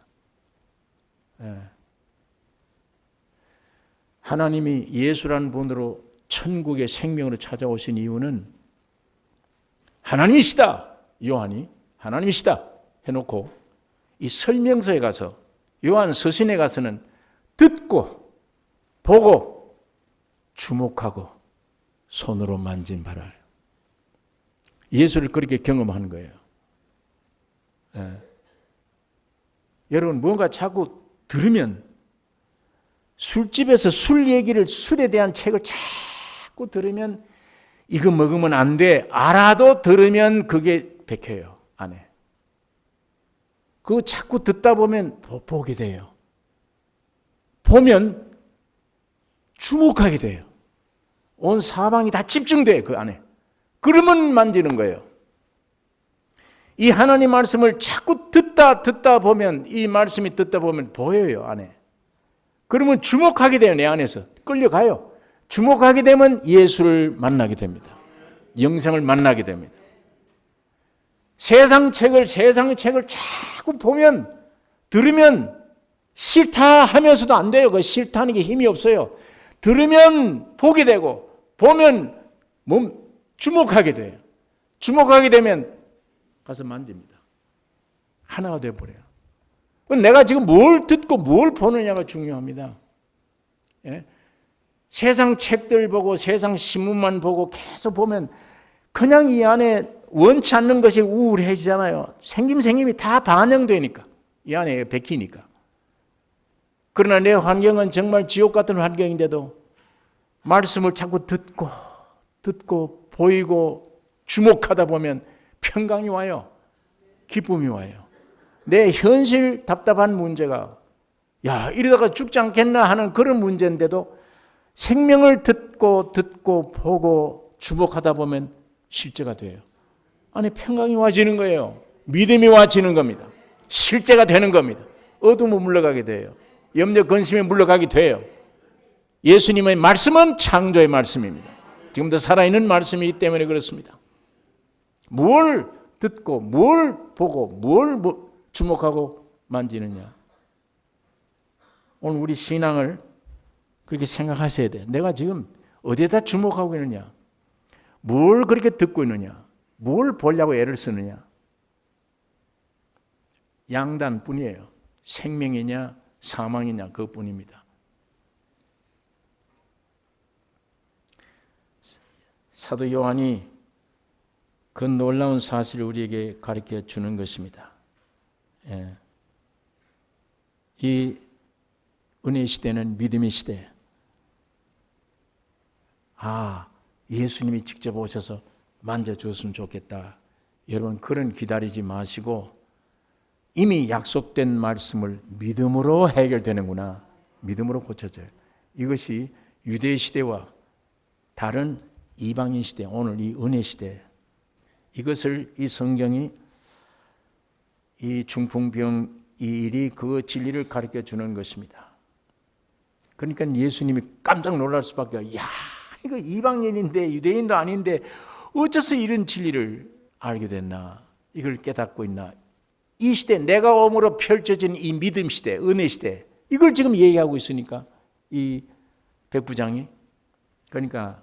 하나님이 예수라는 분으로 천국의 생명으로 찾아오신 이유는 하나님이시다. 요한이 하나님이시다 해놓고 이 설명서에 가서 요한 서신에 가서는 듣고 보고 주목하고 손으로 만진 바라. 예수를 그렇게 경험하는 거예요. 여러분 뭔가 자꾸 들으면 술집에서 술에 대한 책을 자꾸 들으면 이거 먹으면 안 돼. 알아도 들으면 그게 백혀요. 안에. 그거 자꾸 듣다 보면 보게 돼요. 보면 주목하게 돼요. 온 사방이 다 집중돼요. 그 안에. 그러면 만지는 거예요. 이 하나님 말씀을 자꾸 듣다 보면 이 말씀이 듣다 보면 보여요. 안에. 그러면 주목하게 돼요. 내 안에서. 끌려가요. 주목하게 되면 예수를 만나게 됩니다. 영생을 만나게 됩니다. 세상 책을 자꾸 보면 들으면 싫다 하면서도 안 돼요. 그 싫다는 게 힘이 없어요. 들으면 보게 되고 보면 주목하게 돼요. 주목하게 되면 가서 만집니다. 하나가 되어버려요. 내가 지금 뭘 듣고 뭘 보느냐가 중요합니다. 예? 세상 책들 보고 세상 신문만 보고 계속 보면 그냥 이 안에 원치 않는 것이 우울해지잖아요. 생김이 다 반영되니까. 이 안에 베끼니까. 그러나 내 환경은 정말 지옥 같은 환경인데도 말씀을 자꾸 듣고 보이고 주목하다 보면 평강이 와요. 기쁨이 와요. 내 현실 답답한 문제가 이러다가 죽지 않겠나 하는 그런 문제인데도 생명을 듣고 보고 주목하다 보면 실제가 돼요. 안에 평강이 와지는 거예요. 믿음이 와지는 겁니다. 실제가 되는 겁니다. 어둠은 물러가게 돼요. 염려 근심이 물러가게 돼요. 예수님의 말씀은 창조의 말씀입니다. 지금도 살아있는 말씀이기 때문에 그렇습니다. 뭘 듣고 뭘 보고 뭘 주목하고 만지느냐. 오늘 우리 신앙을 그렇게 생각하셔야 돼요. 내가 지금 어디에다 주목하고 있느냐. 뭘 그렇게 듣고 있느냐. 뭘 보려고 애를 쓰느냐. 양단뿐이에요. 생명이냐 사망이냐 그것뿐입니다. 사도 요한이 그 놀라운 사실을 우리에게 가르쳐 주는 것입니다. 이 은혜의 시대는 믿음의 시대. 예수님이 직접 오셔서 만져주었으면 좋겠다. 여러분 그런 기다리지 마시고 이미 약속된 말씀을 믿음으로 해결되는구나. 믿음으로 고쳐져요. 이것이 유대 시대와 다른 이방인 시대, 오늘 이 은혜 시대, 이것을 이 성경이 이 중풍병 이 일이 그 진리를 가르쳐 주는 것입니다. 그러니까 예수님이 깜짝 놀랄 수밖에 없어요. 이거 이방인인데 유대인도 아닌데 어째서 이런 진리를 알게 됐나? 이걸 깨닫고 있나? 이 시대 내가 오므로 펼쳐진 이 믿음 시대, 은혜 시대, 이걸 지금 얘기하고 있으니까 이 백부장이. 그러니까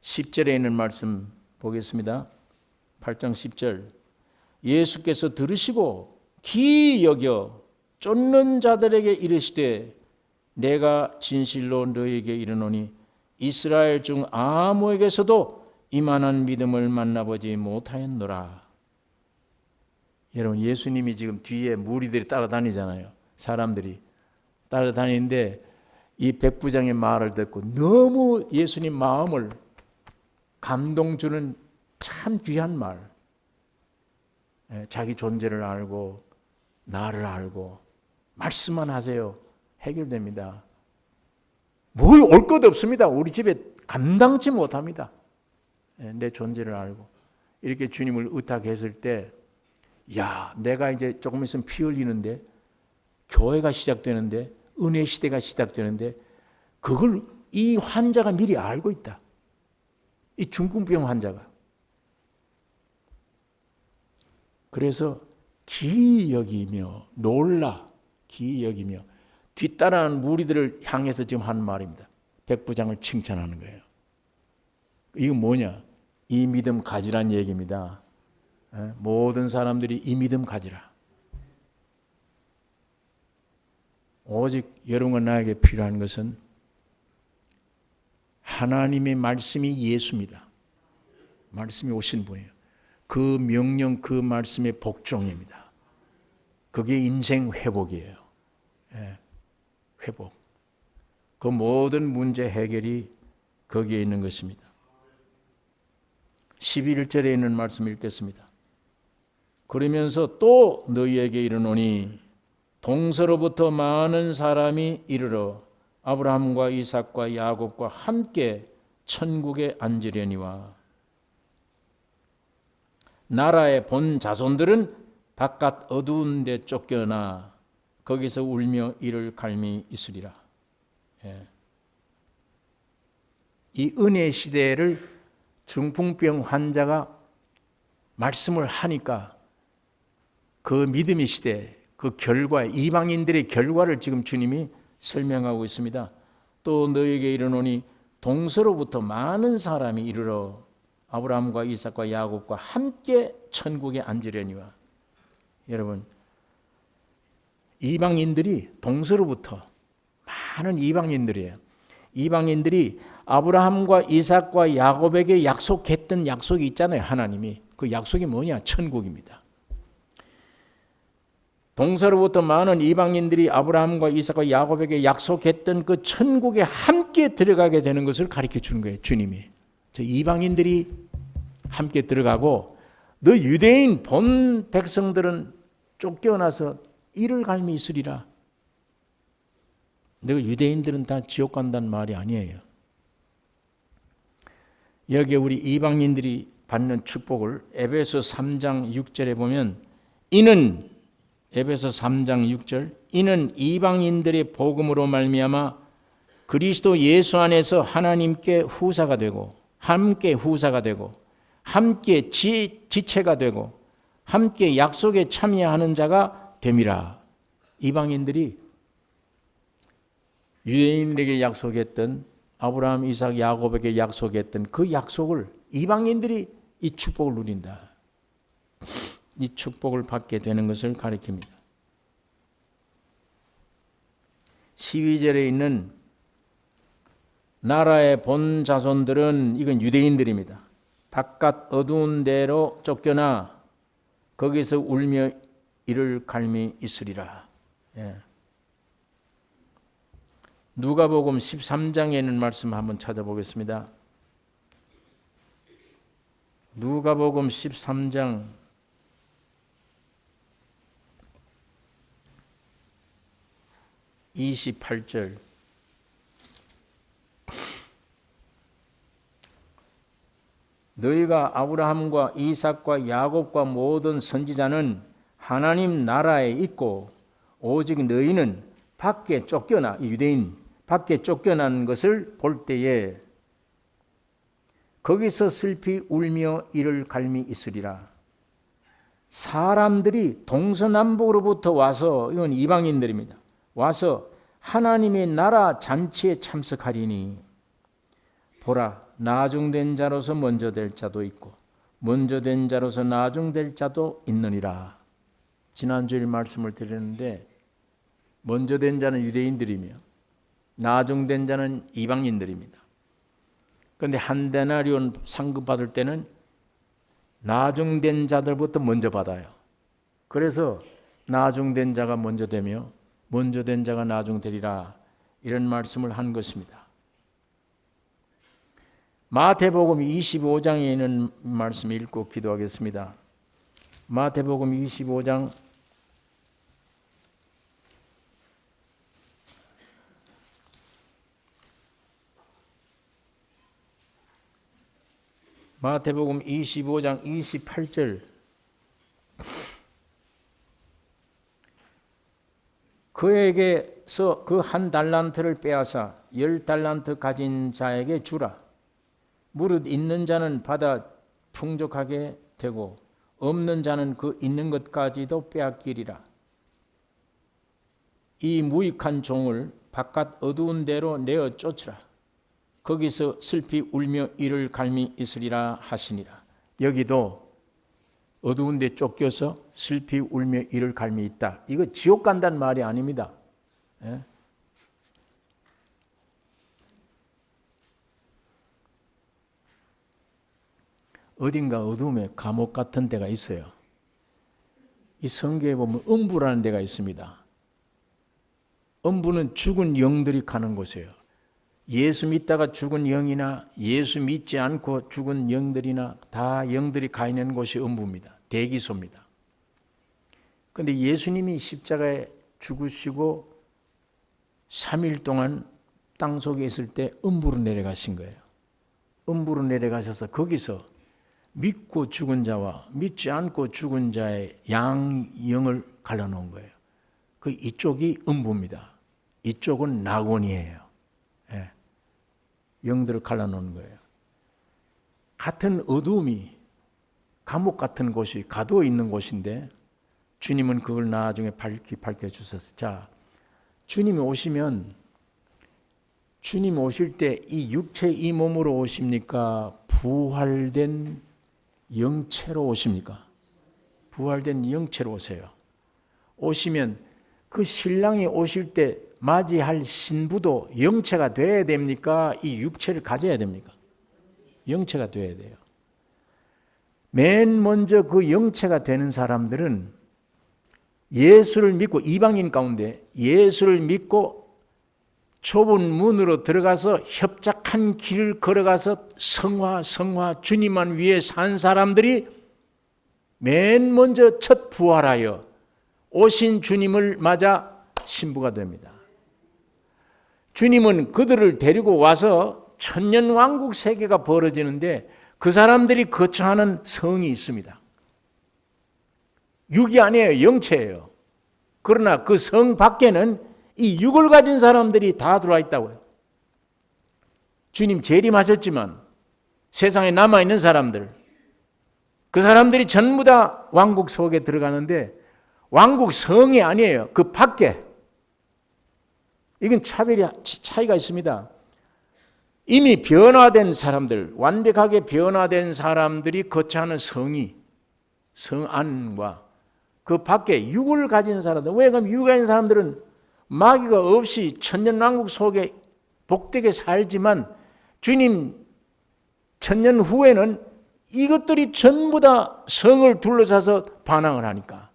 10절에 있는 말씀 보겠습니다. 8장 10절. 예수께서 들으시고 기이 여겨 쫓는 자들에게 이르시되 내가 진실로 너에게 이르노니 이스라엘 중 아무에게서도 이만한 믿음을 만나보지 못하였노라. 여러분, 예수님이 지금 뒤에 무리들이 따라다니잖아요. 사람들이 따라다니는데 이 백부장의 말을 듣고 너무 예수님 마음을 감동 주는 참 귀한 말. 자기 존재를 알고 나를 알고 말씀만 하세요. 해결됩니다. 뭘 올 것 없습니다. 우리 집에 감당치 못합니다. 내 존재를 알고 이렇게 주님을 의탁했을 때, 야, 내가 이제 조금 있으면 피 흘리는데, 교회가 시작되는데, 은혜 시대가 시작되는데, 그걸 이 환자가 미리 알고 있다. 이 중풍병 환자가. 그래서 기이 여기며 놀라 기이 여기며 뒤따라하는 무리들을 향해서 지금 하는 말입니다. 백부장을 칭찬하는 거예요. 이거 뭐냐? 이 믿음 가지란 얘기입니다. 모든 사람들이 이 믿음 가지라. 오직 여러분과 나에게 필요한 것은 하나님의 말씀이 예수입니다. 말씀이 오신 분이에요. 그 명령, 그 말씀의 복종입니다. 그게 인생 회복이에요. 회복. 그 모든 문제 해결이 거기에 있는 것입니다. 11절에 있는 말씀 읽겠습니다. 그러면서 또 너희에게 이르노니 동서로부터 많은 사람이 이르러 아브라함과 이삭과 야곱과 함께 천국에 앉으려니와 나라의 본 자손들은 바깥 어두운 데 쫓겨나 거기서 울며 이를 갈미 있으리라. 이 은혜 시대를 중풍병 환자가 말씀을 하니까 그 믿음의 시대, 그 결과, 이방인들의 결과를 지금 주님이 설명하고 있습니다. 또 너에게 이르노니 동서로부터 많은 사람이 이르러 아브라함과 이삭과 야곱과 함께 천국에 앉으려니와. 여러분, 이방인들이 동서로부터 많은 이방인들이에요. 이방인들이 아브라함과 이삭과 야곱에게 약속했던 약속이 있잖아요. 하나님이. 그 약속이 뭐냐? 천국입니다. 동서로부터 많은 이방인들이 아브라함과 이삭과 야곱에게 약속했던 그 천국에 함께 들어가게 되는 것을 가르쳐 주는 거예요. 주님이. 저 이방인들이 함께 들어가고 너 유대인 본 백성들은 쫓겨나서 이를 갈미 있으리라. 내가 유대인들은 다 지옥 간다는 말이 아니에요. 여기 우리 이방인들이 받는 축복을 에베소 3장 6절에 보면 이는 에베소 3장 6절 이는 이방인들의 복음으로 말미암아 그리스도 예수 안에서 하나님께 후사가 되고 함께 후사가 되고 함께 지체가 되고 함께 약속에 참여하는 자가 됨이라. 이방인들이 유대인들에게 약속했던 아브라함, 이삭, 야곱에게 약속했던 그 약속을 이방인들이 이 축복을 누린다. 이 축복을 받게 되는 것을 가리킵니다. 12절에 있는 나라의 본 자손들은 이건 유대인들입니다. 바깥 어두운 데로 쫓겨나 거기서 울며 이를 갈미 있으리라. 누가복음 13장에 있는 말씀 한번 찾아보겠습니다. 누가복음 13장 28절 너희가 아브라함과 이삭과 야곱과 모든 선지자는 하나님 나라에 있고 오직 너희는 밖에 쫓겨나 유대인 밖에 쫓겨난 것을 볼 때에 거기서 슬피 울며 이를 갈미 있으리라. 사람들이 동서남북으로부터 와서 이건 이방인들입니다. 와서 하나님의 나라 잔치에 참석하리니 보라 나중된 자로서 먼저 될 자도 있고 먼저 된 자로서 나중될 자도 있느니라. 지난주에 말씀을 드렸는데 먼저 된 자는 유대인들이며 나중된 자는 이방인들입니다. 그런데 한 데나리온 상급 받을 때는 나중된 자들부터 먼저 받아요. 그래서 나중된 자가 먼저 되며 먼저 된 자가 나중되리라, 이런 말씀을 한 것입니다. 마태복음 25장에 있는 말씀 읽고 기도하겠습니다. 마태복음 25장 28절. 그에게서 그 한 달란트를 빼앗아 10달란트 가진 자에게 주라. 무릇 있는 자는 받아 풍족하게 되고 없는 자는 그 있는 것까지도 빼앗기리라. 이 무익한 종을 바깥 어두운 데로 내어 쫓으라. 거기서 슬피 울며 이를 갈미 있으리라 하시니라. 여기도 어두운 데 쫓겨서 슬피 울며 이를 갈미 있다. 이거 지옥 간다는 말이 아닙니다. 예? 어딘가 어두움에 감옥 같은 데가 있어요. 이 성경에 보면 음부라는 데가 있습니다. 음부는 죽은 영들이 가는 곳이에요. 예수 믿다가 죽은 영이나 예수 믿지 않고 죽은 영들이나 다 영들이 가 있는 곳이 음부입니다. 대기소입니다. 그런데 예수님이 십자가에 죽으시고 3일 동안 땅속에 있을 때 음부로 내려가신 거예요. 음부로 내려가셔서 거기서 믿고 죽은 자와 믿지 않고 죽은 자의 양영을 갈라놓은 거예요. 그 이쪽이 음부입니다. 이쪽은 낙원이에요. 예. 영들을 갈라놓은 거예요. 같은 어두움이 감옥 같은 곳이 가두어 있는 곳인데 주님은 그걸 나중에 밝혀주셔서, 자, 주님이 오시면 주님 오실 때 이 육체 이 몸으로 오십니까? 부활된 영체로 오십니까? 부활된 영체로 오세요. 오시면 그 신랑이 오실 때 맞이할 신부도 영체가 돼야 됩니까? 이 육체를 가져야 됩니까? 영체가 돼야 돼요. 맨 먼저 그 영체가 되는 사람들은 예수를 믿고, 이방인 가운데 예수를 믿고 좁은 문으로 들어가서 협착한 길을 걸어가서 성화 주님만 위해 산 사람들이 맨 먼저 첫 부활하여 오신 주님을 맞아 신부가 됩니다. 주님은 그들을 데리고 와서 천년왕국 세계가 벌어지는데 그 사람들이 거처하는 성이 있습니다. 육이 아니에요. 영체예요. 그러나 그 성 밖에는 이 육을 가진 사람들이 다 들어와 있다고요. 주님 재림하셨지만 세상에 남아있는 사람들, 그 사람들이 전부 다 왕국 속에 들어가는데 왕국 성이 아니에요. 그 밖에. 이건 차이가 있습니다. 이미 변화된 사람들, 완벽하게 변화된 사람들이 거처하는 성이, 성 안과 그 밖에 육을 가진 사람들, 왜 그럼 육을 가진 사람들은 마귀가 없이 천년왕국 속에 복되게 살지만 주님 천년 후에는 이것들이 전부 다 성을 둘러싸서 반항을 하니까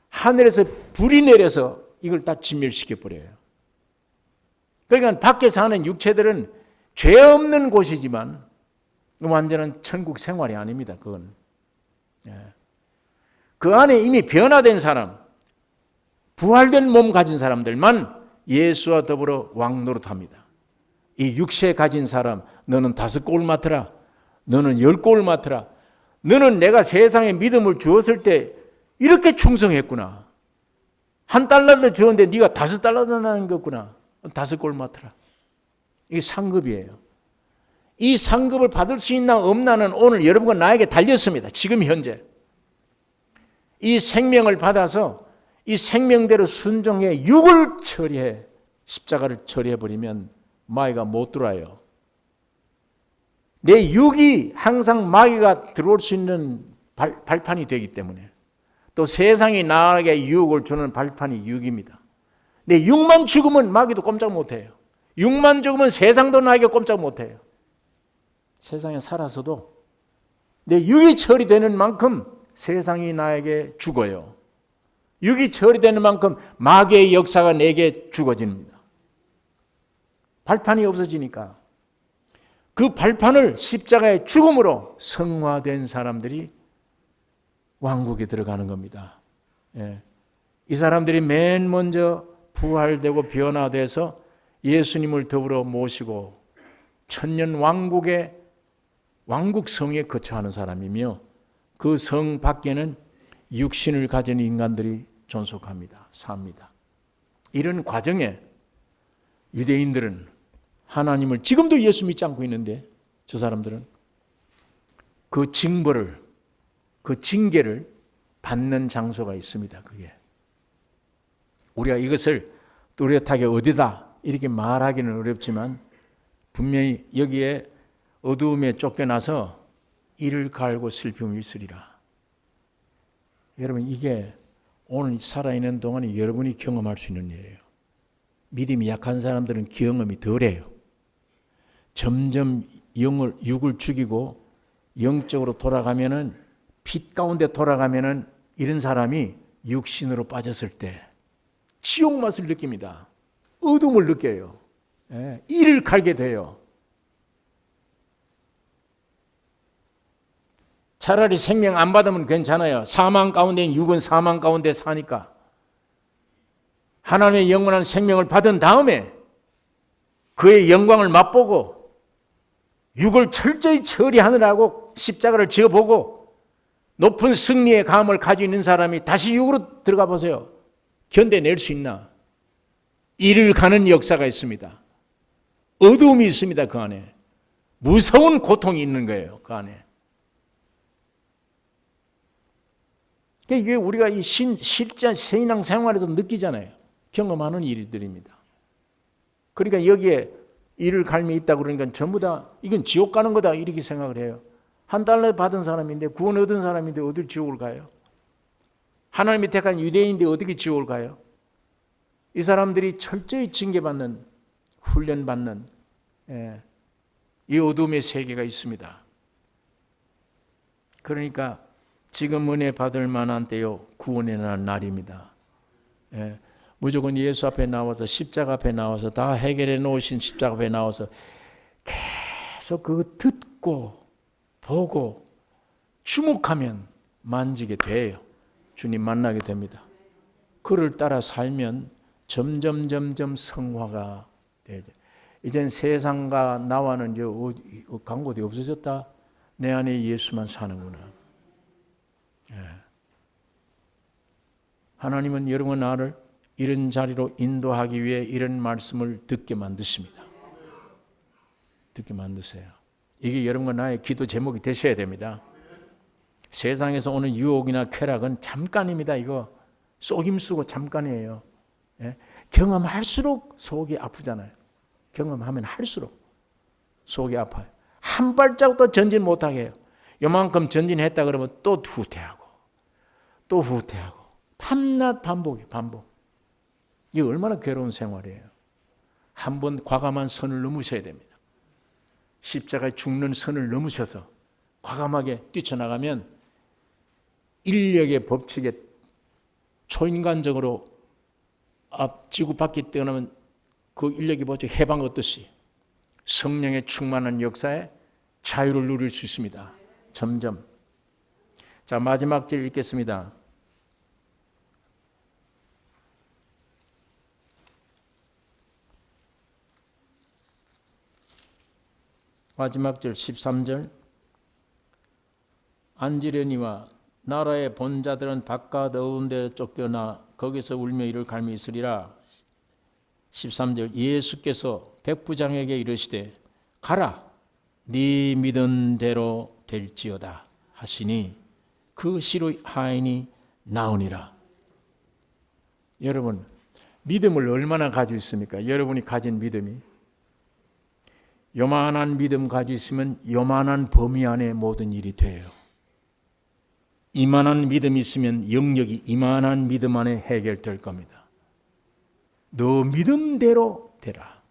하늘에서 불이 내려서 이걸 다 진멸시켜 버려요. 그러니까 밖에 사는 육체들은 죄 없는 곳이지만 완전한 천국 생활이 아닙니다. 그건. 그 안에 이미 변화된 사람, 부활된 몸 가진 사람들만 예수와 더불어 왕노릇합니다. 이 육체 가진 사람, 너는 5골 맡으라. 너는 10골 맡으라. 너는 내가 세상에 믿음을 주었을 때 이렇게 충성했구나. $1 주었는데 네가 $5 나는 거구나. 5골 맡으라. 이게 상급이에요. 이 상급을 받을 수 있나 없나는 오늘 여러분과 나에게 달렸습니다. 지금 현재. 이 생명을 받아서 이 생명대로 순종해 육을 처리해, 십자가를 처리해버리면 마귀가 못 들어와요. 내 육이 항상 마귀가 들어올 수 있는 발판이 되기 때문에, 또 세상이 나에게 유혹을 주는 발판이 육입니다. 내 육만 죽으면 마귀도 꼼짝 못해요. 육만 죽으면 세상도 나에게 꼼짝 못해요. 세상에 살아서도 내 육이 처리되는 만큼 세상이 나에게 죽어요. 육이 처리되는 만큼 마귀의 역사가 내게 죽어집니다. 발판이 없어지니까 그 발판을 십자가의 죽음으로 성화된 사람들이 왕국에 들어가는 겁니다. 예. 이 사람들이 맨 먼저 부활되고 변화돼서 예수님을 더불어 모시고 천년 왕국의 왕국 성에 거처하는 사람이며 그 성 밖에는 육신을 가진 인간들이 존속합니다. 삽니다. 이런 과정에 유대인들은 하나님을 지금도 예수 믿지 않고 있는데 저 사람들은 그 징벌을 그 징계를 받는 장소가 있습니다. 그게 우리가 이것을 뚜렷하게 어디다 이렇게 말하기는 어렵지만 분명히 여기에 어두움에 쫓겨나서 이를 갈고 슬픔이 있으리라. 여러분 이게 오늘 살아있는 동안에 여러분이 경험할 수 있는 일이에요. 믿음이 약한 사람들은 경험이 덜해요. 점점 육을 죽이고 영적으로 돌아가면은 빛 가운데 돌아가면은 이런 사람이 육신으로 빠졌을 때 지옥 맛을 느낍니다. 어둠을 느껴요. 이를 갈게 돼요. 차라리 생명 안 받으면 괜찮아요. 사망 가운데 육은 사망 가운데 사니까. 하나님의 영원한 생명을 받은 다음에 그의 영광을 맛보고 육을 철저히 처리하느라고 십자가를 지어보고 높은 승리의 감을 가지고 있는 사람이 다시 육으로 들어가 보세요. 견뎌낼 수 있나? 이를 가는 역사가 있습니다. 어두움이 있습니다. 그 안에. 무서운 고통이 있는 거예요. 그 안에. 이게 우리가 이 실제 신앙 생활에서 느끼잖아요. 경험하는 일들입니다. 그러니까 여기에 이를 갈미 있다 그러니까 전부 다 이건 지옥 가는 거다 이렇게 생각을 해요. $1 받은 사람인데 구원 얻은 사람인데 어딜 지옥을 가요? 하나님이 택한 유대인인데 어떻게 지옥을 가요? 이 사람들이 철저히 징계받는 훈련받는 이 어둠의 세계가 있습니다. 그러니까 지금 은혜 받을 만한 때요 구원의 날입니다. 무조건 예수 앞에 나와서 십자가 앞에 나와서 다 해결해 놓으신 십자가 앞에 나와서 계속 그거 듣고 보고 주목하면 만지게 돼요. 주님 만나게 됩니다. 그를 따라 살면 점점 성화가 돼요. 이젠 세상과 나와는 이제 간격이 없어졌다. 내 안에 예수만 사는구나. 하나님은 여러분 나를 이런 자리로 인도하기 위해 이런 말씀을 듣게 만드십니다. 듣게 만드세요. 이게 여러분과 나의 기도 제목이 되셔야 됩니다. 세상에서 오는 유혹이나 쾌락은 잠깐입니다. 이거 속임수고 잠깐이에요. 경험할수록 속이 아프잖아요. 경험하면 할수록 속이 아파요. 한 발자국도 전진 못하게 해요. 요만큼 전진했다 그러면 또 후퇴하고 또 후퇴하고 밤낮 반복이에요. 반복. 이게 얼마나 괴로운 생활이에요. 한번 과감한 선을 넘으셔야 됩니다. 십자가에 죽는 선을 넘으셔서 과감하게 뛰쳐나가면 인력의 법칙에 초인간적으로 지구 밖에 뛰어나면 그 인력의 법칙 해방 얻듯이 성령의 충만한 역사에 자유를 누릴 수 있습니다. 점점. 자, 마지막 절 읽겠습니다. 마지막 절 13절. 앉으려니와 나라의 본자들은 바깥 어두운 데 쫓겨나 거기서 울며 이를 갈미 있으리라. 13절. 예수께서 백부장에게 이르시되 가라 네 믿은 대로 될지어다 하시니 그 시로 하인이 나오니라. 여러분 믿음을 얼마나 가지고 있습니까? 여러분이 가진 믿음이 요만한 믿음 가지고 있으면 요만한 범위 안에 모든 일이 돼요. 이만한 믿음이 있으면 영역이 이만한 믿음 안에 해결될 겁니다. 너 믿음대로 되라.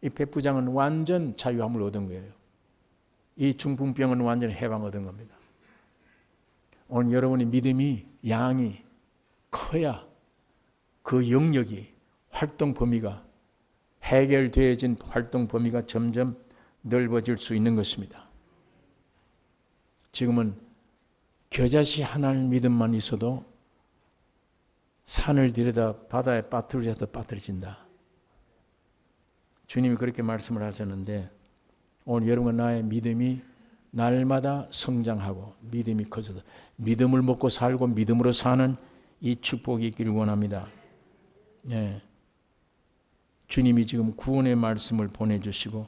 이 백부장은 완전 자유함을 얻은 거예요. 이 중풍병은 완전히 해방 얻은 겁니다. 오늘 여러분의 믿음이 양이 커야 그 영역이 활동 범위가 해결되어진 활동 범위가 점점 넓어질 수 있는 것입니다. 지금은 겨자씨 하나를 믿음만 있어도 산을 들여다 바다에 빠뜨려도 빠뜨려진다. 주님이 그렇게 말씀을 하셨는데 오늘 여러분 나의 믿음이 날마다 성장하고 믿음이 커져서 믿음을 먹고 살고 믿음으로 사는 이 축복이 있기를 원합니다. 예. 주님이 지금 구원의 말씀을 보내주시고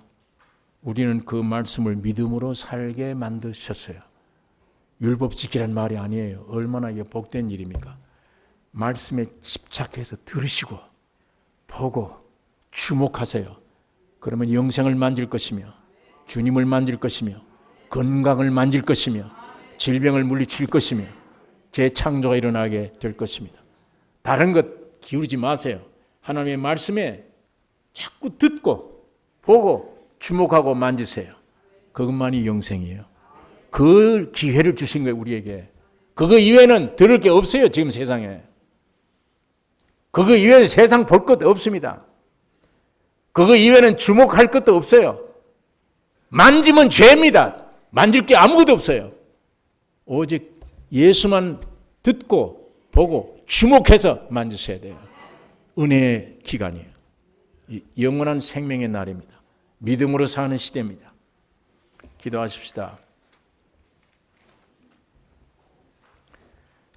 우리는 그 말씀을 믿음으로 살게 만드셨어요. 율법 지키란 말이 아니에요. 얼마나 이게 복된 일입니까? 말씀에 집착해서 들으시고 보고 주목하세요. 그러면 영생을 만질 것이며 주님을 만질 것이며 건강을 만질 것이며 질병을 물리칠 것이며 재창조가 일어나게 될 것입니다. 다른 것 기울이지 마세요. 하나님의 말씀에 자꾸 듣고 보고 주목하고 만지세요. 그것만이 영생이에요. 그 기회를 주신 거예요, 우리에게. 그거 이외에는 들을 게 없어요, 지금 세상에. 그거 이외에 세상 볼 것도 없습니다. 그거 이외에는 주목할 것도 없어요. 만지면 죄입니다. 만질 게 아무것도 없어요. 오직 예수만 듣고 보고 주목해서 만지셔야 돼요. 은혜의 기간이에요. 영원한 생명의 날입니다. 믿음으로 사는 시대입니다. 기도하십시다.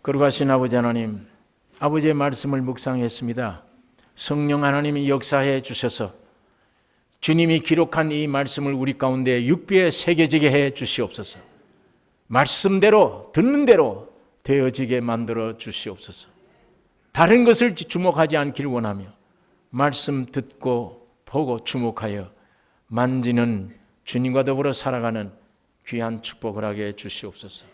거룩하신 아버지 하나님, 아버지의 말씀을 묵상했습니다. 성령 하나님이 역사해 주셔서 주님이 기록한 이 말씀을 우리 가운데 육비에 새겨지게 해 주시옵소서. 말씀대로 듣는 대로 되어지게 만들어 주시옵소서. 다른 것을 주목하지 않기를 원하며 말씀 듣고 보고 주목하여 만지는 주님과 더불어 살아가는 귀한 축복을 하게 해 주시옵소서.